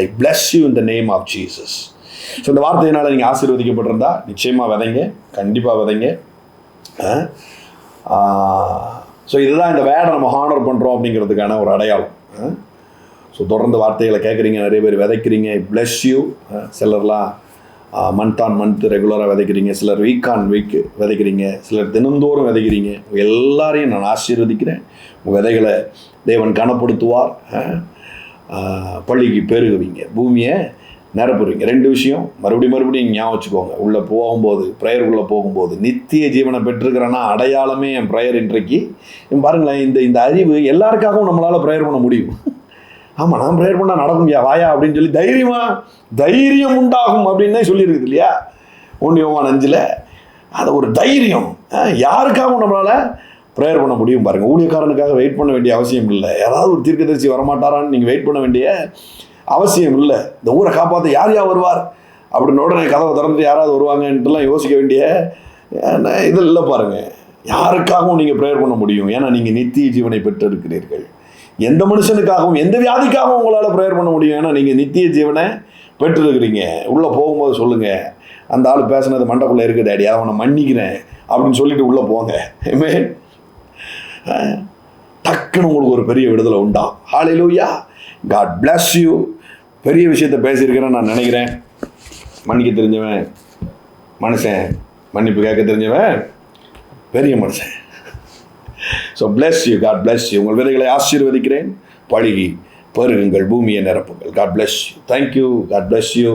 I bless you in the name of Jesus. So இந்த வார்த்தையினால் நீங்கள் ஆசீர்வதிக்கப்பட்டிருந்தா நிச்சயமாக விதைங்க, கண்டிப்பாக விதைங்க. ஸோ இதுதான் இந்த வேடை நம்ம ஹானர் பண்ணுறோம் அப்படிங்கிறதுக்கான ஒரு அடையாளம். ஸோ தொடர்ந்து வார்த்தைகளை கேட்குறீங்க, நிறைய பேர் விதைக்கிறீங்க. Bless you. சிலர்லாம் மந்த் ஆன் மந்த் ரெகுலராக விதைக்கிறீங்க, சிலர் வீக் ஆன் வீக் விதைக்கிறீங்க, சிலர் தினந்தோறும் விதைக்கிறீங்க. எல்லாரையும் நான் ஆசீர்வதிக்கிறேன். உங்கள் விதைகளை தேவன் கனப்படுத்துவார். பள்ளிக்கு பெருகுவீங்க, பூமியை நிரப்புறீங்க. 2 விஷயம் மறுபடியும் ஞாபகம் வச்சுக்கோங்க. உள்ளே போகும்போது, ப்ரேயருக்குள்ளே போகும்போது நித்திய ஜீவனை பெற்றிருக்கிறேன்னா அடையாளமே என் ப்ரேயர். இன்றைக்கு பாருங்களேன், இந்த அறிவு எல்லாருக்காகவும் நம்மளால் ப்ரேயர் பண்ண முடியும். ஆமாம், நான் ப்ரேயர் பண்ணால் நடக்கும் வாயா அப்படின்னு சொல்லி தைரியம் உண்டாகும் அப்படின்னு சொல்லியிருக்குது இல்லையா 1 யோவான் 5. அது ஒரு தைரியம். யாருக்காகவும் நம்மளால் ப்ரேயர் பண்ண முடியும் பாருங்கள். ஊழியக்காரனுக்காக வெயிட் பண்ண வேண்டிய அவசியம் இல்லை. யாராவது ஒரு தீர்க்கதரிசி வரமாட்டாரான்னு நீங்கள் வெயிட் பண்ண வேண்டிய அவசியம் இல்லை. இந்த ஊரை காப்பாற்ற யார் வருவார் அப்படின்னு உடனே கதவை திறந்து யாராவது வருவாங்கன்ட்டுலாம் யோசிக்க வேண்டிய இது இல்லை பாருங்கள். யாருக்காகவும் நீங்கள் ப்ரேயர் பண்ண முடியும். ஏன்னா நீங்கள் நித்திய ஜீவனை பெற்று இருக்கிறீர்கள். எந்த மனுஷனுக்காகவும் எந்த வியாதிக்காகவும் உங்களால் ப்ரேயர் பண்ண முடியும். ஏன்னா நீங்கள் நித்திய ஜீவனை பெற்றிருக்கிறீங்க. உள்ளே போகும்போது சொல்லுங்கள், அந்த ஆள் பேசுனது மண்டக்குள்ளே இருக்குது டேடி, அவனை மன்னிக்கிறேன் அப்படின்னு சொல்லிட்டு உள்ளே போங்க. டக்குன்னு உங்களுக்கு ஒரு பெரிய விடுதலை உண்டா. ஹல்லேலூயா. God bless you. பெரிய விஷயத்தை பேசியிருக்கிறேன்னு நான் நினைக்கிறேன். மன்னிக்க தெரிஞ்சவன் மனுஷன், மன்னிப்பு கேட்க தெரிஞ்சவன் பெரிய மனுஷன். So bless you. God bless you. உங்கள் விதைகளை ஆசீர்வதிக்கிறேன். பழுகி பெருகுங்கள், பூமியை நிரப்புங்கள். God bless you. Thank you. God bless you.